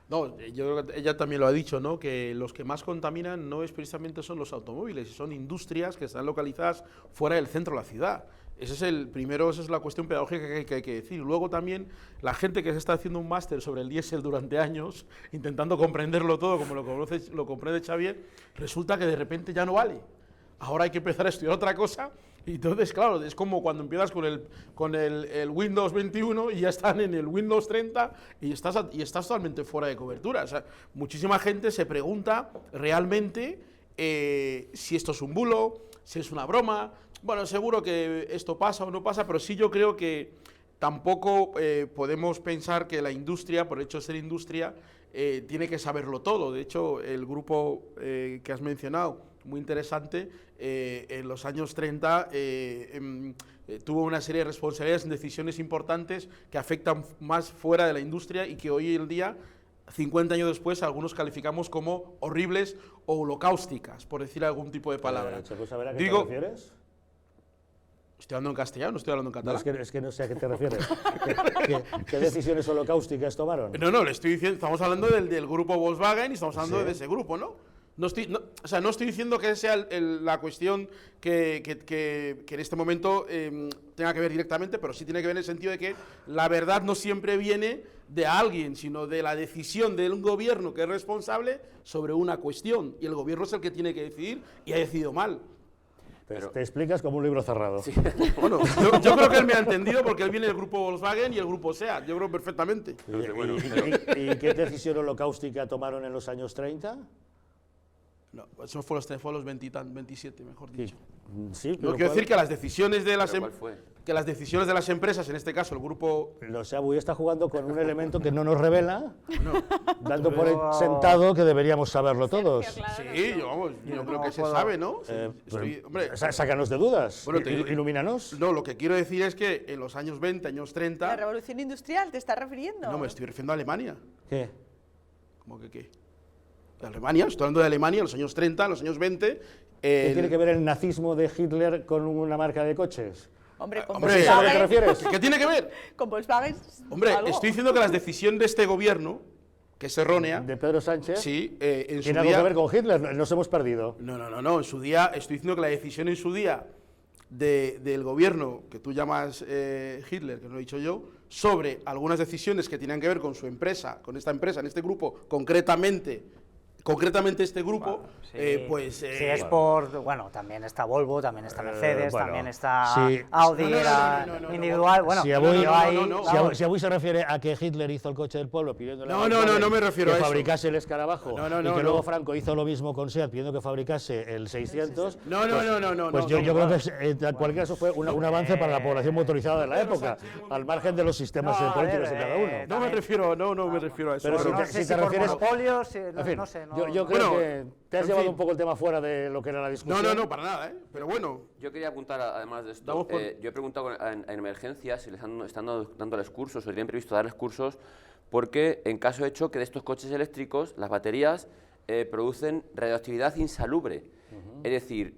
[SPEAKER 8] No, yo creo que ella también lo ha dicho, ¿no? Que los que más contaminan no es precisamente son los automóviles, son industrias que están localizadas fuera del centro de la ciudad. Esa es la cuestión pedagógica que hay que decir. Luego también la gente que se está haciendo un máster sobre el diésel durante años, intentando comprenderlo todo como lo comprende Xavier, resulta que de repente ya no vale. Ahora hay que empezar a estudiar otra cosa. Y entonces, claro, es como cuando empiezas con el Windows 21 y ya están en el Windows 30 y estás totalmente fuera de cobertura. O sea, muchísima gente se pregunta realmente si esto es un bulo, si es una broma. Bueno, seguro que esto pasa o no pasa, pero sí yo creo que tampoco podemos pensar que la industria, por el hecho de ser industria, tiene que saberlo todo. De hecho, el grupo que has mencionado, muy interesante, en los años 30 tuvo una serie de responsabilidades en decisiones importantes que afectan más fuera de la industria y que hoy en día, 50 años después, algunos calificamos como horribles o holocáusticas, por decir algún tipo de palabra.
[SPEAKER 1] ¿A qué te refieres?
[SPEAKER 8] Estoy hablando en castellano, no estoy hablando en catalán.
[SPEAKER 1] No, es que no sé a qué te refieres. ¿Qué decisiones holocáusticas tomaron?
[SPEAKER 8] No, le estoy diciendo, estamos hablando del grupo Volkswagen y estamos hablando de ese grupo, ¿no? No estoy diciendo que sea la cuestión que en este momento tenga que ver directamente, pero sí tiene que ver en el sentido de que la verdad no siempre viene de alguien, sino de la decisión de un gobierno que es responsable sobre una cuestión, y el gobierno es el que tiene que decidir y ha decidido mal.
[SPEAKER 1] Te explicas como un libro cerrado.
[SPEAKER 4] Sí.
[SPEAKER 8] Bueno, yo creo que él me ha entendido porque él viene del grupo Volkswagen y el grupo SEAT, yo creo perfectamente.
[SPEAKER 1] ¿Y qué decisión holocáustica tomaron en los años 30?
[SPEAKER 8] No, eso fue los 27, mejor dicho.
[SPEAKER 1] Sí,
[SPEAKER 8] No quiero decir que las decisiones de las
[SPEAKER 4] ¿Cuál fue?
[SPEAKER 8] que las decisiones de las empresas, en este caso el grupo...
[SPEAKER 1] O sea, Bui está jugando con un elemento que no nos revela, dando por sentado que deberíamos saberlo todos.
[SPEAKER 8] Sí, yo creo que se sabe, ¿no? Hombre,
[SPEAKER 1] sácanos de dudas,
[SPEAKER 8] bueno,
[SPEAKER 1] ilumínanos.
[SPEAKER 8] No, lo que quiero decir es que en los años 20, años 30...
[SPEAKER 5] ¿La revolución industrial te estás refiriendo?
[SPEAKER 8] No, me estoy refiriendo a Alemania.
[SPEAKER 1] ¿Qué?
[SPEAKER 8] ¿Cómo que qué? De Alemania, estoy hablando de Alemania en los años 30, en los años 20...
[SPEAKER 1] ¿Qué tiene que ver el nazismo de Hitler con una marca de coches?
[SPEAKER 5] Hombre, con
[SPEAKER 8] Hombre,
[SPEAKER 1] ¿sabes a qué te
[SPEAKER 5] Volkswagen,
[SPEAKER 1] refieres?
[SPEAKER 8] ¿Qué tiene que ver?
[SPEAKER 5] con Volkswagen,
[SPEAKER 8] Hombre,
[SPEAKER 5] algo.
[SPEAKER 8] estoy diciendo que la decisión de este gobierno, que es errónea...
[SPEAKER 1] De Pedro Sánchez.
[SPEAKER 8] Sí, en su
[SPEAKER 1] ¿Tiene algo
[SPEAKER 8] día...
[SPEAKER 1] que ver con Hitler? Nos hemos perdido.
[SPEAKER 8] No, en su día, estoy diciendo que la decisión en su día del gobierno, que tú llamas Hitler, que no lo he dicho yo, sobre algunas decisiones que tenían que ver con su empresa, con esta empresa, en este grupo, concretamente este grupo,
[SPEAKER 3] Bueno, sí, si es por, bueno, también está Volvo, también está Mercedes,
[SPEAKER 1] bueno,
[SPEAKER 3] también está
[SPEAKER 1] sí.
[SPEAKER 3] Audi, individual, bueno,
[SPEAKER 1] Si avui se refiere a que Hitler hizo el coche del pueblo pidiéndole
[SPEAKER 8] no me refiero a
[SPEAKER 1] que
[SPEAKER 8] eso.
[SPEAKER 1] fabricase el escarabajo y que luego Franco hizo lo mismo con SEAT pidiendo que fabricase el 600. Pues yo creo que en cualquier caso fue un avance para la población motorizada de la época, al margen de los sistemas políticos de cada uno.
[SPEAKER 8] No me refiero a eso.
[SPEAKER 1] Pero
[SPEAKER 3] no sé si te refieres monopolios,
[SPEAKER 1] en fin,
[SPEAKER 3] no sé,
[SPEAKER 1] yo creo que te has llevado un poco el tema fuera de lo que era la discusión.
[SPEAKER 8] No, para nada, pero bueno.
[SPEAKER 4] Yo quería apuntar, además de esto, yo he preguntado en emergencias si les están dándoles cursos o tienen previsto darles cursos, porque en caso de choque de estos coches eléctricos, las baterías producen radioactividad insalubre. Es decir,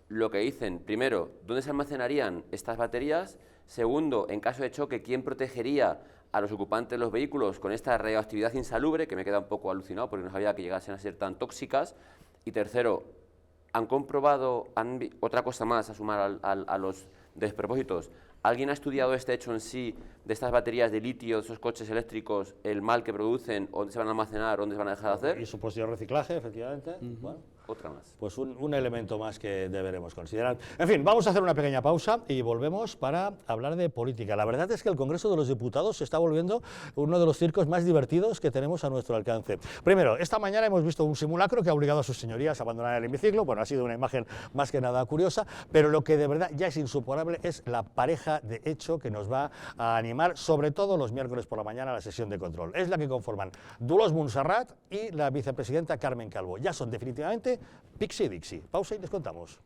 [SPEAKER 4] lo que dicen, primero, ¿dónde se almacenarían estas baterías? Segundo, en caso de choque, ¿quién protegería a los ocupantes de los vehículos con esta radioactividad insalubre, que me queda un poco alucinado porque no sabía que llegasen a ser tan tóxicas? Y tercero, ¿han comprobado, otra cosa más a sumar a los despropósitos, alguien ha estudiado este hecho en sí de estas baterías de litio, de esos coches eléctricos, el mal que producen, dónde se van a almacenar, dónde se van a dejar de hacer?
[SPEAKER 1] Y su posterior reciclaje, efectivamente. Bueno,
[SPEAKER 4] otra más.
[SPEAKER 1] Pues un elemento más que deberemos considerar. En fin, vamos a hacer una pequeña pausa y volvemos para hablar de política. La verdad es que el Congreso de los Diputados se está volviendo uno de los circos más divertidos que tenemos a nuestro alcance. Primero, esta mañana hemos visto un simulacro que ha obligado a sus señorías a abandonar el hemiciclo. Bueno, ha sido una imagen más que nada curiosa, pero lo que de verdad ya es insuporable es la pareja de hecho que nos va a animar, sobre todo los miércoles por la mañana, a la sesión de control. Es la que conforman Dolors Montserrat y la vicepresidenta Carmen Calvo. Ya son definitivamente Pixie Dixie. Pausa y les contamos.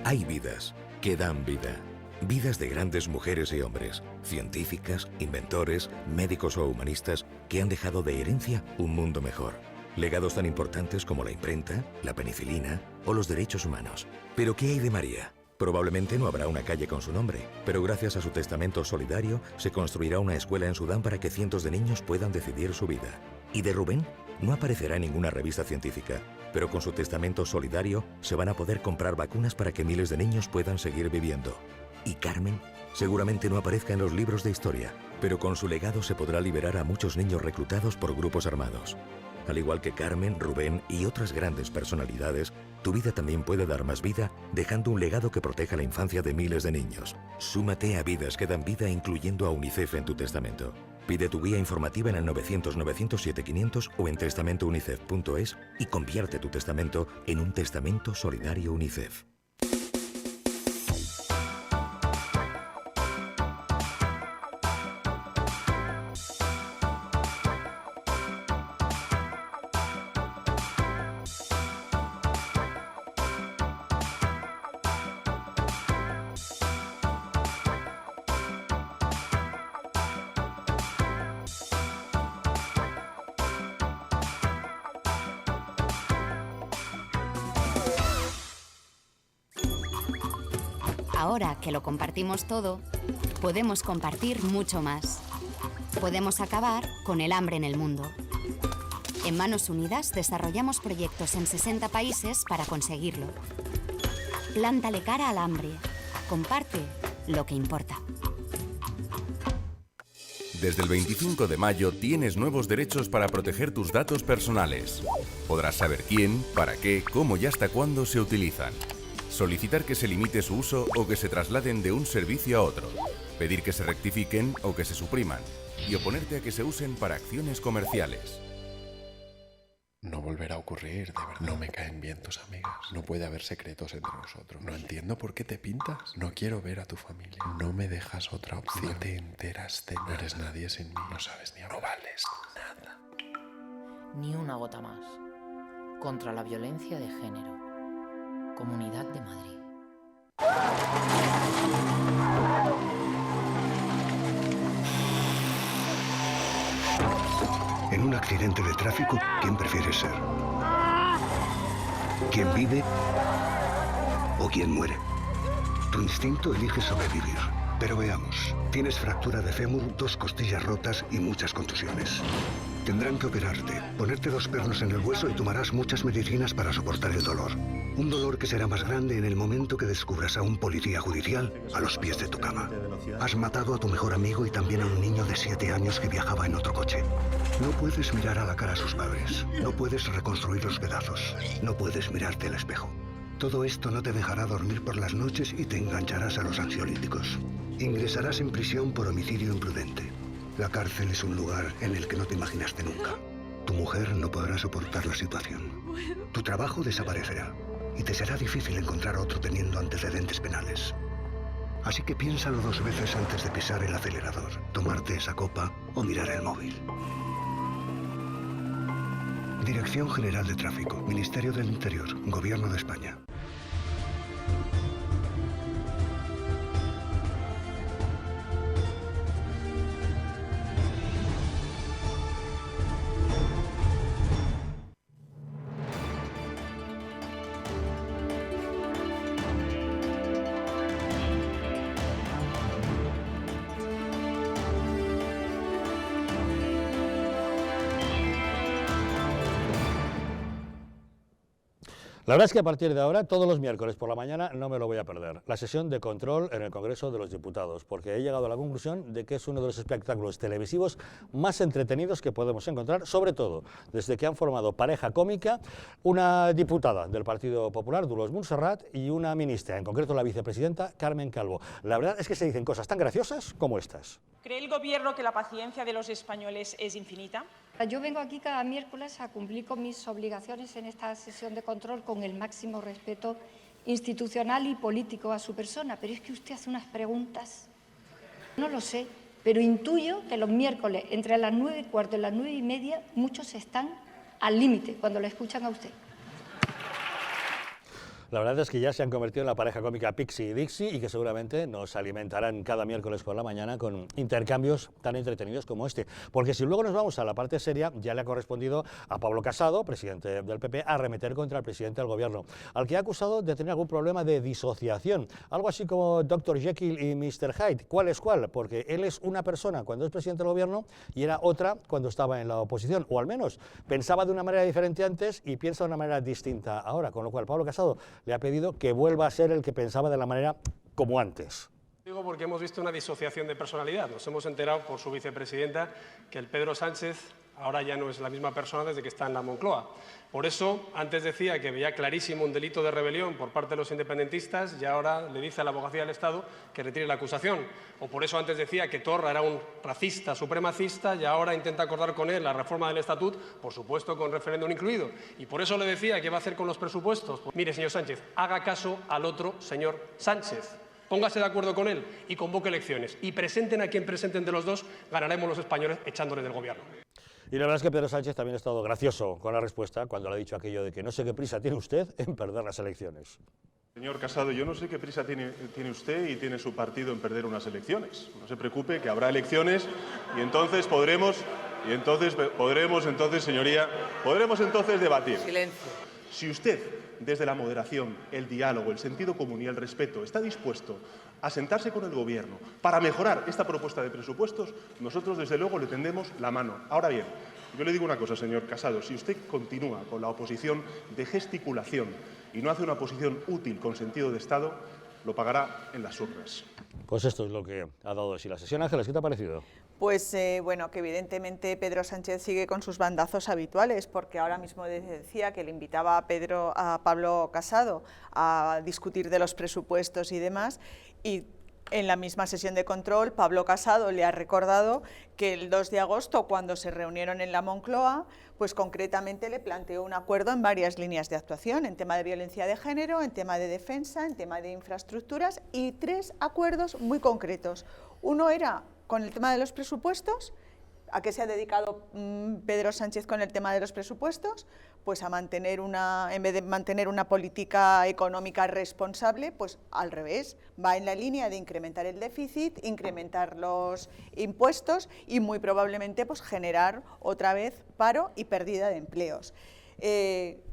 [SPEAKER 9] Hay vidas que dan vida. Vidas de grandes mujeres y hombres, científicas, inventores, médicos o humanistas que han dejado de herencia un mundo mejor. Legados tan importantes como la imprenta, la penicilina o los derechos humanos. ¿Pero qué hay de María? Probablemente no habrá una calle con su nombre, pero gracias a su testamento solidario se construirá una escuela en Sudán para que cientos de niños puedan decidir su vida. ¿Y de Rubén? No aparecerá en ninguna revista científica, pero con su testamento solidario se van a poder comprar vacunas para que miles de niños puedan seguir viviendo. ¿Y Carmen? Seguramente no aparezca en los libros de historia, pero con su legado se podrá liberar a muchos niños reclutados por grupos armados. Al igual que Carmen, Rubén y otras grandes personalidades, tu vida también puede dar más vida dejando un legado que proteja la infancia de miles de niños. Súmate a Vidas que dan vida incluyendo a UNICEF en tu testamento. Pide tu guía informativa en el 900-907-500 o en testamentounicef.es y convierte tu testamento en un testamento solidario UNICEF.
[SPEAKER 10] Ahora que lo compartimos todo, podemos compartir mucho más. Podemos acabar con el hambre en el mundo. En Manos Unidas desarrollamos proyectos en 60 países para conseguirlo. Plántale cara al hambre. Comparte lo que importa.
[SPEAKER 11] Desde el 25 de mayo tienes nuevos derechos para proteger tus datos personales. Podrás saber quién, para qué, cómo y hasta cuándo se utilizan. Solicitar que se limite su uso o que se trasladen de un servicio a otro. Pedir que se rectifiquen o que se supriman. Y oponerte a que se usen para acciones comerciales.
[SPEAKER 12] No volverá a ocurrir, de verdad. No me caen bien tus amigas. No puede haber secretos entre nosotros. No entiendo por qué te pintas. No quiero ver a tu familia. No me dejas otra opción. No te enteras de nada. No eres nadie sin mí. No sabes ni hablar. No vales nada.
[SPEAKER 13] Ni una gota más. Contra la violencia de género. Comunidad de Madrid.
[SPEAKER 14] En un accidente de tráfico, ¿quién prefieres ser? ¿Quién vive o quién muere? Tu instinto elige sobrevivir. Pero veamos, tienes fractura de fémur, 2 costillas rotas y muchas contusiones. Tendrán que operarte, ponerte 2 pernos en el hueso y tomarás muchas medicinas para soportar el dolor. Un dolor que será más grande en el momento que descubras a un policía judicial a los pies de tu cama. Has matado a tu mejor amigo y también a un niño de 7 años que viajaba en otro coche. No puedes mirar a la cara a sus padres. No puedes reconstruir los pedazos. No puedes mirarte al espejo. Todo esto no te dejará dormir por las noches y te engancharás a los ansiolíticos. Ingresarás en prisión por homicidio imprudente. La cárcel es un lugar en el que no te imaginaste nunca. Tu mujer no podrá soportar la situación. Tu trabajo desaparecerá y te será difícil encontrar otro teniendo antecedentes penales. Así que piénsalo 2 veces antes de pisar el acelerador, tomarte esa copa o mirar el móvil. Dirección General de Tráfico, Ministerio del Interior, Gobierno de España.
[SPEAKER 1] La verdad es que a partir de ahora, todos los miércoles por la mañana, no me lo voy a perder. La sesión de control en el Congreso de los Diputados, porque he llegado a la conclusión de que es uno de los espectáculos televisivos más entretenidos que podemos encontrar, sobre todo desde que han formado pareja cómica una diputada del Partido Popular, Dolors Montserrat, y una ministra, en concreto la vicepresidenta Carmen Calvo. La verdad es que se dicen cosas tan graciosas como estas.
[SPEAKER 15] ¿Cree el Gobierno que la paciencia de los españoles es infinita?
[SPEAKER 16] Yo vengo aquí cada miércoles a cumplir con mis obligaciones en esta sesión de control con el máximo respeto institucional y político a su persona, pero es que usted hace unas preguntas, no lo sé, pero intuyo que los miércoles entre las 9:15 y las 9:30 muchos están al límite cuando le escuchan a usted.
[SPEAKER 1] La verdad es que ya se han convertido en la pareja cómica Pixie y Dixie y que seguramente nos alimentarán cada miércoles por la mañana con intercambios tan entretenidos como este. Porque si luego nos vamos a la parte seria, ya le ha correspondido a Pablo Casado, presidente del PP, arremeter contra el presidente del Gobierno, al que ha acusado de tener algún problema de disociación. Algo así como Dr. Jekyll y Mr. Hyde. ¿Cuál es cuál? Porque él es una persona cuando es presidente del Gobierno y era otra cuando estaba en la oposición. O al menos pensaba de una manera diferente antes y piensa de una manera distinta ahora. Con lo cual, Pablo Casado le ha pedido que vuelva a ser el que pensaba de la manera como antes.
[SPEAKER 17] Digo porque hemos visto una disociación de personalidad. Nos hemos enterado por su vicepresidenta que el Pedro Sánchez ahora ya no es la misma persona desde que está en la Moncloa. Por eso, antes decía que veía clarísimo un delito de rebelión por parte de los independentistas y ahora le dice a la Abogacía del Estado que retire la acusación. O por eso antes decía que Torra era un racista, supremacista y ahora intenta acordar con él la reforma del Estatut, por supuesto con referéndum incluido. Y por eso le decía que va a hacer con los presupuestos. Pues, mire, señor Sánchez, haga caso al otro señor Sánchez. Póngase de acuerdo con él y convoque elecciones. Y presenten a quien presenten de los dos, ganaremos los españoles echándole del gobierno.
[SPEAKER 1] Y la verdad es que Pedro Sánchez también ha estado gracioso con la respuesta cuando le ha dicho aquello de que no sé qué prisa tiene usted en perder las elecciones.
[SPEAKER 6] Señor Casado, yo no sé qué prisa tiene usted y tiene su partido en perder unas elecciones. No se preocupe, que habrá elecciones y entonces podremos debatir.
[SPEAKER 13] Silencio.
[SPEAKER 6] Si usted, desde la moderación, el diálogo, el sentido común y el respeto, está dispuesto a sentarse con el Gobierno para mejorar esta propuesta de presupuestos, nosotros desde luego le tendemos la mano. Ahora bien, yo le digo una cosa, señor Casado, si usted continúa con la oposición de gesticulación y no hace una oposición útil con sentido de Estado, lo pagará en las urnas.
[SPEAKER 1] Pues esto es lo que ha dado de sí la sesión. Ángeles, ¿qué te ha parecido?
[SPEAKER 5] Pues bueno, que evidentemente Pedro Sánchez sigue con sus bandazos habituales, porque ahora mismo decía que le invitaba a Pablo Casado a discutir de los presupuestos y demás, y en la misma sesión de control Pablo Casado le ha recordado que el 2 de agosto, cuando se reunieron en la Moncloa, pues concretamente le planteó un acuerdo en varias líneas de actuación, en tema de violencia de género, en tema de defensa, en tema de infraestructuras, y 3 acuerdos muy concretos. Uno era con el tema de los presupuestos. ¿A qué se ha dedicado Pedro Sánchez con el tema de los presupuestos? Pues a mantener en vez de mantener una política económica responsable, pues al revés, va en la línea de incrementar el déficit, incrementar los impuestos y muy probablemente pues generar otra vez paro y pérdida de empleos.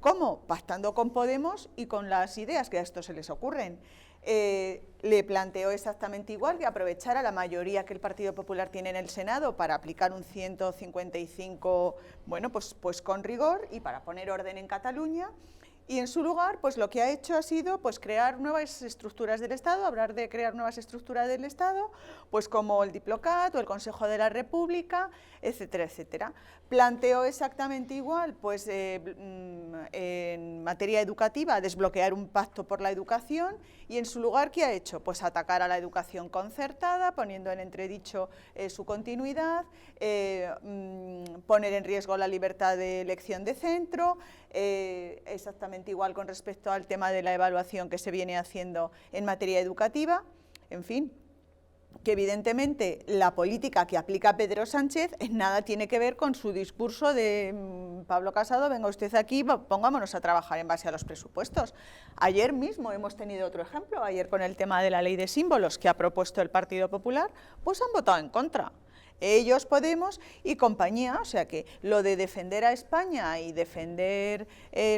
[SPEAKER 5] ¿Cómo? Pactando con Podemos y con las ideas que a estos se les ocurren. le planteó exactamente igual, que aprovechara la mayoría que el Partido Popular tiene en el Senado para aplicar un 155, bueno, pues con rigor y para poner orden en Cataluña. Y en su lugar, pues lo que ha hecho ha sido pues crear nuevas estructuras del Estado, hablar de crear nuevas estructuras del Estado, pues como el Diplocat o el Consejo de la República, etcétera, etcétera. Planteó exactamente igual, pues en materia educativa, desbloquear un pacto por la educación, y en su lugar, ¿qué ha hecho? Pues atacar a la educación concertada, poniendo en entredicho su continuidad, poner en riesgo la libertad de elección de centro, exactamente igual con respecto al tema de la evaluación que se viene haciendo en materia educativa, en fin, que evidentemente la política que aplica Pedro Sánchez en nada tiene que ver con su discurso de Pablo Casado, venga usted aquí, pongámonos a trabajar en base a los presupuestos. Ayer mismo hemos tenido otro ejemplo, ayer con el tema de la ley de símbolos que ha propuesto el Partido Popular, pues han votado en contra. Ellos, Podemos y compañía, o sea que lo de defender a España y defender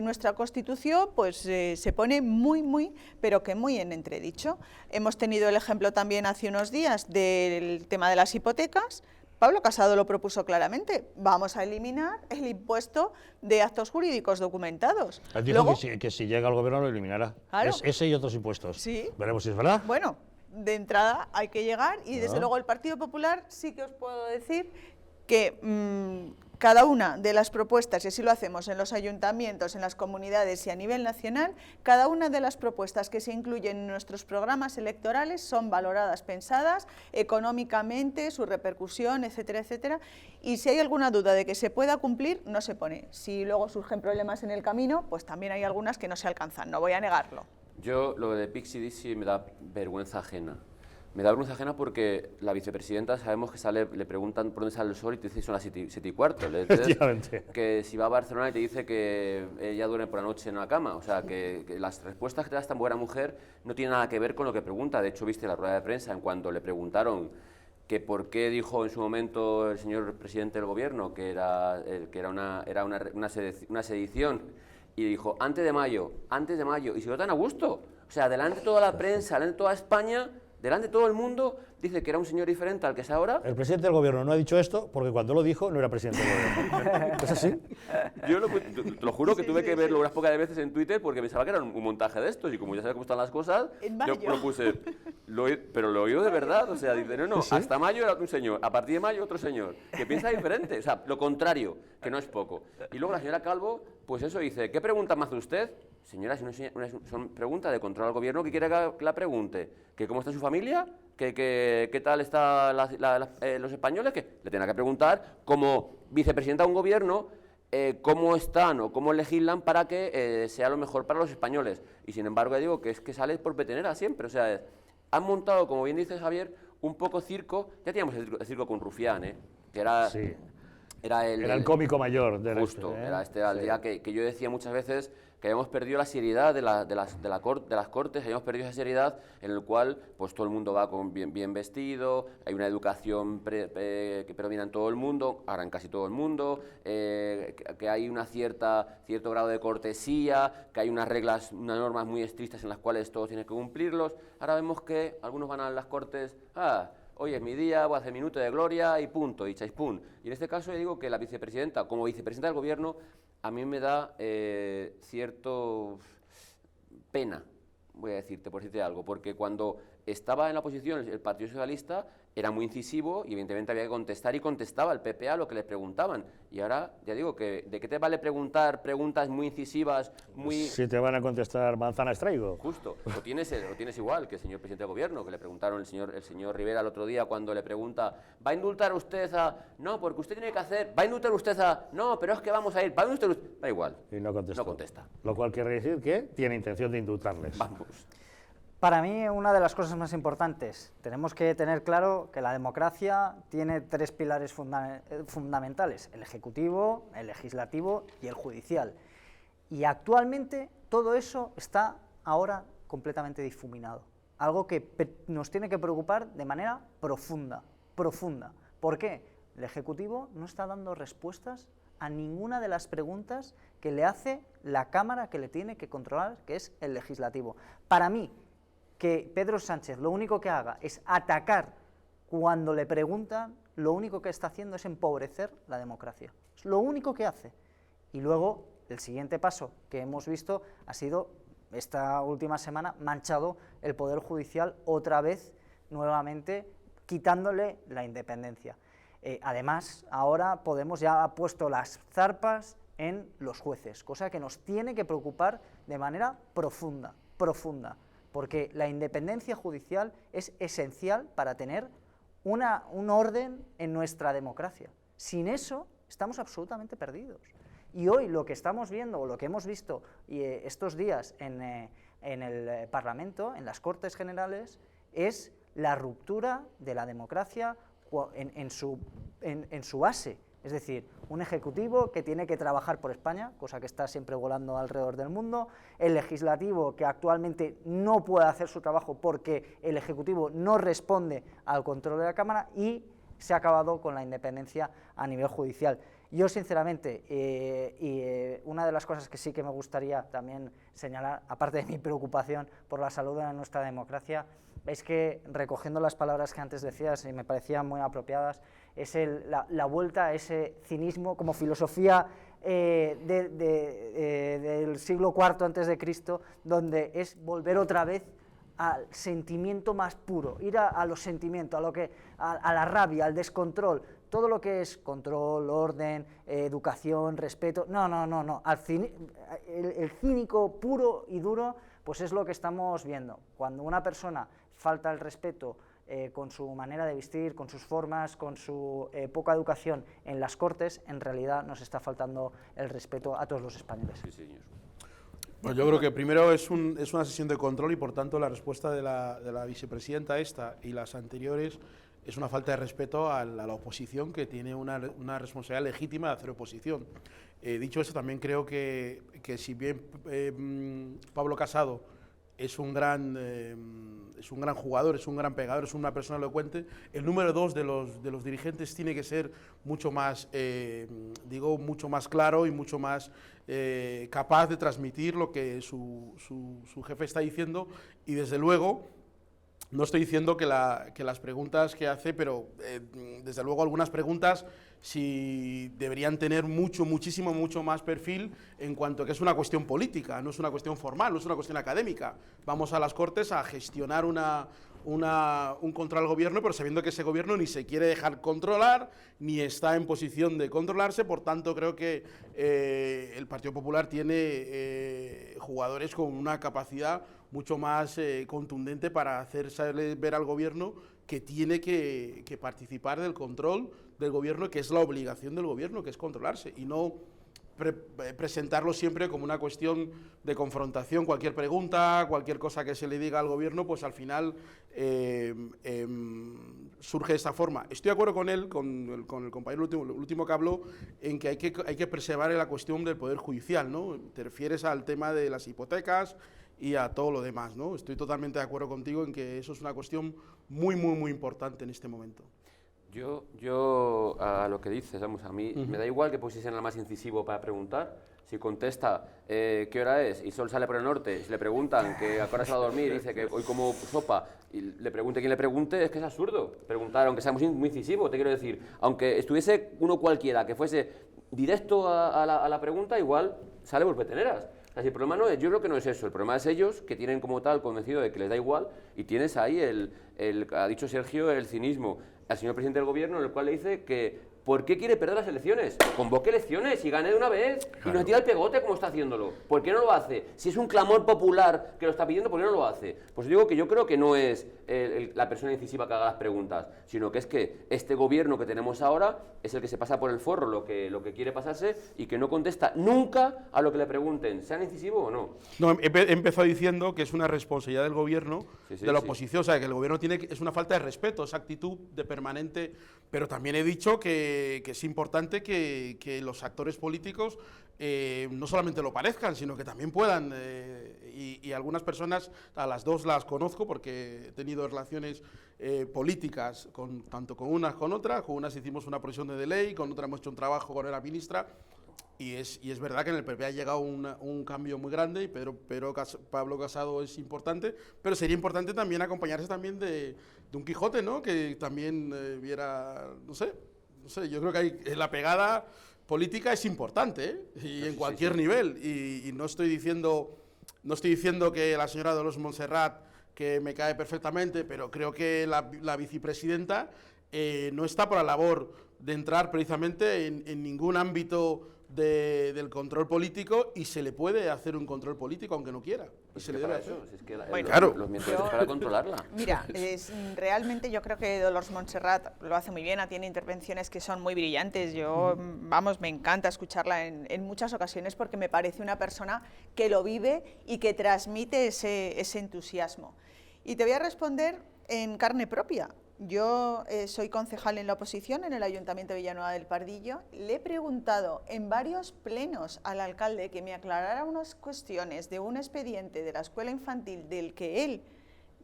[SPEAKER 5] nuestra Constitución, pues se pone muy, pero que muy en entredicho. Hemos tenido el ejemplo también hace unos días del tema de las hipotecas. Pablo Casado lo propuso claramente, vamos a eliminar el impuesto de actos jurídicos documentados.
[SPEAKER 1] Él dijo que si llega al gobierno lo eliminará,
[SPEAKER 5] Claro.
[SPEAKER 1] Ese y otros impuestos.
[SPEAKER 5] Sí.
[SPEAKER 1] Veremos si es verdad.
[SPEAKER 5] Bueno, de entrada hay que llegar y desde luego el Partido Popular sí que os puedo decir que cada una de las propuestas, y así lo hacemos en los ayuntamientos, en las comunidades y a nivel nacional, cada una de las propuestas que se incluyen en nuestros programas electorales son valoradas, pensadas económicamente, su repercusión, etcétera, etcétera, y si hay alguna duda de que se pueda cumplir, no se pone. Si luego surgen problemas en el camino, pues también hay algunas que no se alcanzan, no voy a negarlo.
[SPEAKER 4] Yo, lo de Pixi Dixi me da vergüenza ajena. Me da vergüenza ajena porque la vicepresidenta, sabemos que le preguntan por dónde sale el sol y te dice son las 7:15.
[SPEAKER 1] Efectivamente.
[SPEAKER 4] Que si va a Barcelona y te dice que ella duerme por la noche en una cama. O sea, que las respuestas que te da esta buena mujer no tienen nada que ver con lo que pregunta. De hecho, viste la rueda de prensa en cuanto le preguntaron que por qué dijo en su momento el señor presidente del gobierno que era una sedición. Y dijo, antes de mayo, y se lo tan a gusto. O sea, delante de toda la prensa, delante de toda España, delante de todo el mundo, dice que era un señor diferente al que es ahora.
[SPEAKER 1] El presidente del gobierno no ha dicho esto porque cuando lo dijo no era presidente del gobierno. ¿Es así?
[SPEAKER 4] Yo te lo juro que tuve que verlo unas pocas veces en Twitter porque pensaba que era un montaje de estos y como ya sabes cómo están las cosas, yo lo puse. Pero lo oí de verdad, o sea, dice, no, hasta mayo era un señor, a partir de mayo otro señor, que piensa diferente, o sea, lo contrario, que no es poco. Y luego la señora Calvo, pues eso dice, ¿qué pregunta me hace usted? Señora, si no son preguntas de control al gobierno, ¿qué quiere que la pregunte? ¿Que cómo está su familia? ¿Qué tal están los españoles? Que le tenga que preguntar como vicepresidenta de un gobierno cómo están o cómo legislan para que sea lo mejor para los españoles. Y sin embargo, ya digo que es que sale por petenera siempre. O sea, han montado, como bien dice Javier, un poco circo. Ya teníamos el circo con Rufián, que era... Sí. Era el
[SPEAKER 1] cómico mayor.
[SPEAKER 4] Justo, era al día que yo decía muchas veces que habíamos perdido la seriedad de las cortes, habíamos perdido esa seriedad en el cual pues todo el mundo va bien vestido, hay una educación que predomina en todo el mundo, ahora en casi todo el mundo, que hay cierto grado de cortesía, que hay unas reglas, unas normas muy estrictas en las cuales todos tienen que cumplirlos. Ahora vemos que algunos van a las cortes, hoy es mi día, voy a hacer minuto de gloria y punto, y chaispún. Y en este caso yo digo que la vicepresidenta, como vicepresidenta del gobierno, a mí me da cierto pena, voy a decirte, por decirte algo, porque cuando estaba en la oposición el Partido Socialista era muy incisivo y evidentemente había que contestar y contestaba el PP a lo que le preguntaban. Y ahora, ya digo, ¿de qué te vale preguntar preguntas muy incisivas, muy...?
[SPEAKER 1] Si te van a contestar manzanas traigo.
[SPEAKER 4] Justo. O tienes igual que el señor presidente del gobierno, que le preguntaron el señor Rivera el otro día cuando le pregunta, ¿va a indultar usted a...? No, porque usted tiene que hacer... ¿Va a indultar usted a...? No, pero es que vamos a ir. ¿Va a indultar usted? Da igual.
[SPEAKER 1] Y no contesta.
[SPEAKER 4] No contesta.
[SPEAKER 1] Lo cual quiere decir que tiene intención de indultarles.
[SPEAKER 4] Vamos.
[SPEAKER 3] Para mí, una de las cosas más importantes, tenemos que tener claro que la democracia tiene tres pilares fundamentales, el ejecutivo, el legislativo y el judicial. Y actualmente todo eso está ahora completamente difuminado, algo que nos tiene que preocupar de manera profunda. ¿Por qué? El ejecutivo no está dando respuestas a ninguna de las preguntas que le hace la Cámara que le tiene que controlar, que es el legislativo. Para mí, que Pedro Sánchez lo único que haga es atacar cuando le preguntan, lo único que está haciendo es empobrecer la democracia. Es lo único que hace. Y luego, el siguiente paso que hemos visto ha sido, esta última semana, manchado el Poder Judicial otra vez, nuevamente, quitándole la independencia. Además, ahora Podemos ya ha puesto las zarpas en los jueces, cosa que nos tiene que preocupar de manera profunda, porque la independencia judicial es esencial para tener un orden en nuestra democracia. Sin eso, estamos absolutamente perdidos. Y hoy lo que estamos viendo, o lo que hemos visto estos días en el Parlamento, en las Cortes Generales, es la ruptura de la democracia en su base. Es decir, un ejecutivo que tiene que trabajar por España, cosa que está siempre volando alrededor del mundo, el legislativo que actualmente no puede hacer su trabajo porque el ejecutivo no responde al control de la Cámara, y se ha acabado con la independencia a nivel judicial. Yo, sinceramente, una de las cosas que sí que me gustaría también señalar, aparte de mi preocupación por la salud de nuestra democracia, es que, recogiendo las palabras que antes decías y me parecían muy apropiadas, es la vuelta a ese cinismo como filosofía del siglo IV antes de Cristo, donde es volver otra vez al sentimiento más puro, ir a los sentimientos, a la rabia, al descontrol, todo lo que es control, orden, educación, respeto. No. El cínico puro y duro, pues es lo que estamos viendo. Cuando una persona falta el respeto con su manera de vestir, con sus formas, con su poca educación en las Cortes, en realidad nos está faltando el respeto a todos los españoles.
[SPEAKER 4] Sí, señor.
[SPEAKER 8] Bueno, yo creo que primero es una sesión de control y, por tanto, la respuesta de la vicepresidenta esta y las anteriores es una falta de respeto a la oposición, que tiene una responsabilidad legítima de hacer oposición. Dicho esto, también creo que si bien Pablo Casado es un gran jugador, es un gran pegador, es una persona elocuente, el número 2 de los dirigentes tiene que ser mucho más, mucho más claro y mucho más capaz de transmitir lo que su jefe está diciendo. Y desde luego, no estoy diciendo que las preguntas que hace, pero desde luego algunas preguntas sí deberían tener muchísimo más perfil, en cuanto a que es una cuestión política, no es una cuestión formal, no es una cuestión académica. Vamos a las Cortes a gestionar un control al gobierno, pero sabiendo que ese gobierno ni se quiere dejar controlar, ni está en posición de controlarse. Por tanto, creo que el Partido Popular tiene jugadores con una capacidad mucho más contundente para hacerse ver al gobierno que tiene que participar del control del gobierno, que es la obligación del gobierno, que es controlarse, y no presentarlo siempre como una cuestión de confrontación. Cualquier pregunta, cualquier cosa que se le diga al gobierno, pues al final surge de esta forma. Estoy de acuerdo con él, con el compañero último que habló, en que hay que preservar la cuestión del Poder Judicial, ¿no? Te refieres al tema de las hipotecas y a todo lo demás, ¿no? Estoy totalmente de acuerdo contigo en que eso es una cuestión muy importante en este momento.
[SPEAKER 4] Yo a lo que dices, vamos, a mí me da igual que pusiesen al más incisivo para preguntar. Si contesta ¿qué hora es? Y sol sale por el norte, si le preguntan que a qué hora se va a dormir, dice que hoy como sopa, y le pregunte quien le pregunte, es que es absurdo preguntar, aunque sea muy incisivo. Te quiero decir, aunque estuviese uno cualquiera que fuese directo a la pregunta, igual sale por peteneras. O sea, si el problema no es, yo creo que no es eso, el problema es ellos, que tienen como tal convencido de que les da igual, y tienes ahí ha dicho Sergio, el cinismo al señor presidente del gobierno, en el cual le dice que ¿por qué quiere perder las elecciones? Convoque elecciones y gane de una vez, claro, y no se tira el pegote como está haciéndolo. ¿Por qué no lo hace? Si es un clamor popular que lo está pidiendo, ¿por qué no lo hace? Pues digo que yo creo que no es la persona incisiva que haga las preguntas, sino que es que este gobierno que tenemos ahora es el que se pasa por el forro lo que quiere pasarse, y que no contesta nunca a lo que le pregunten, sean incisivo o no.
[SPEAKER 8] No, he empezado diciendo que es una responsabilidad del gobierno, de la oposición, o sea, que el gobierno es una falta de respeto, esa actitud de permanente, pero también he dicho que es importante que los actores políticos no solamente lo parezcan, sino que también puedan, y algunas personas, a las dos las conozco porque he tenido relaciones políticas, tanto con unas con otras hicimos una proposición de ley, con otra hemos hecho un trabajo con la ministra. Y es verdad que en el PP ha llegado un cambio muy grande y Pablo Casado es importante, pero sería importante también acompañarse también de un Quijote, ¿no? Que también viera, no sé, yo creo que la pegada política es importante, ¿eh? Y en cualquier nivel. Y no estoy diciendo que la señora Dolors Montserrat, que me cae perfectamente, pero creo que la vicepresidenta no está por la labor de entrar precisamente en ningún ámbito del control político, y se le puede hacer un control político aunque no quiera. Y se le debe hacer.
[SPEAKER 4] Es que
[SPEAKER 8] claro.
[SPEAKER 4] Los miembros es para controlarla.
[SPEAKER 5] Mira, realmente yo creo que Dolors Montserrat lo hace muy bien, tiene intervenciones que son muy brillantes. Yo, vamos, me encanta escucharla en muchas ocasiones porque me parece una persona que lo vive y que transmite ese entusiasmo. Y te voy a responder en carne propia. Yo soy concejal en la oposición en el Ayuntamiento de Villanueva del Pardillo. Le he preguntado en varios plenos al alcalde que me aclarara unas cuestiones de un expediente de la escuela infantil del que él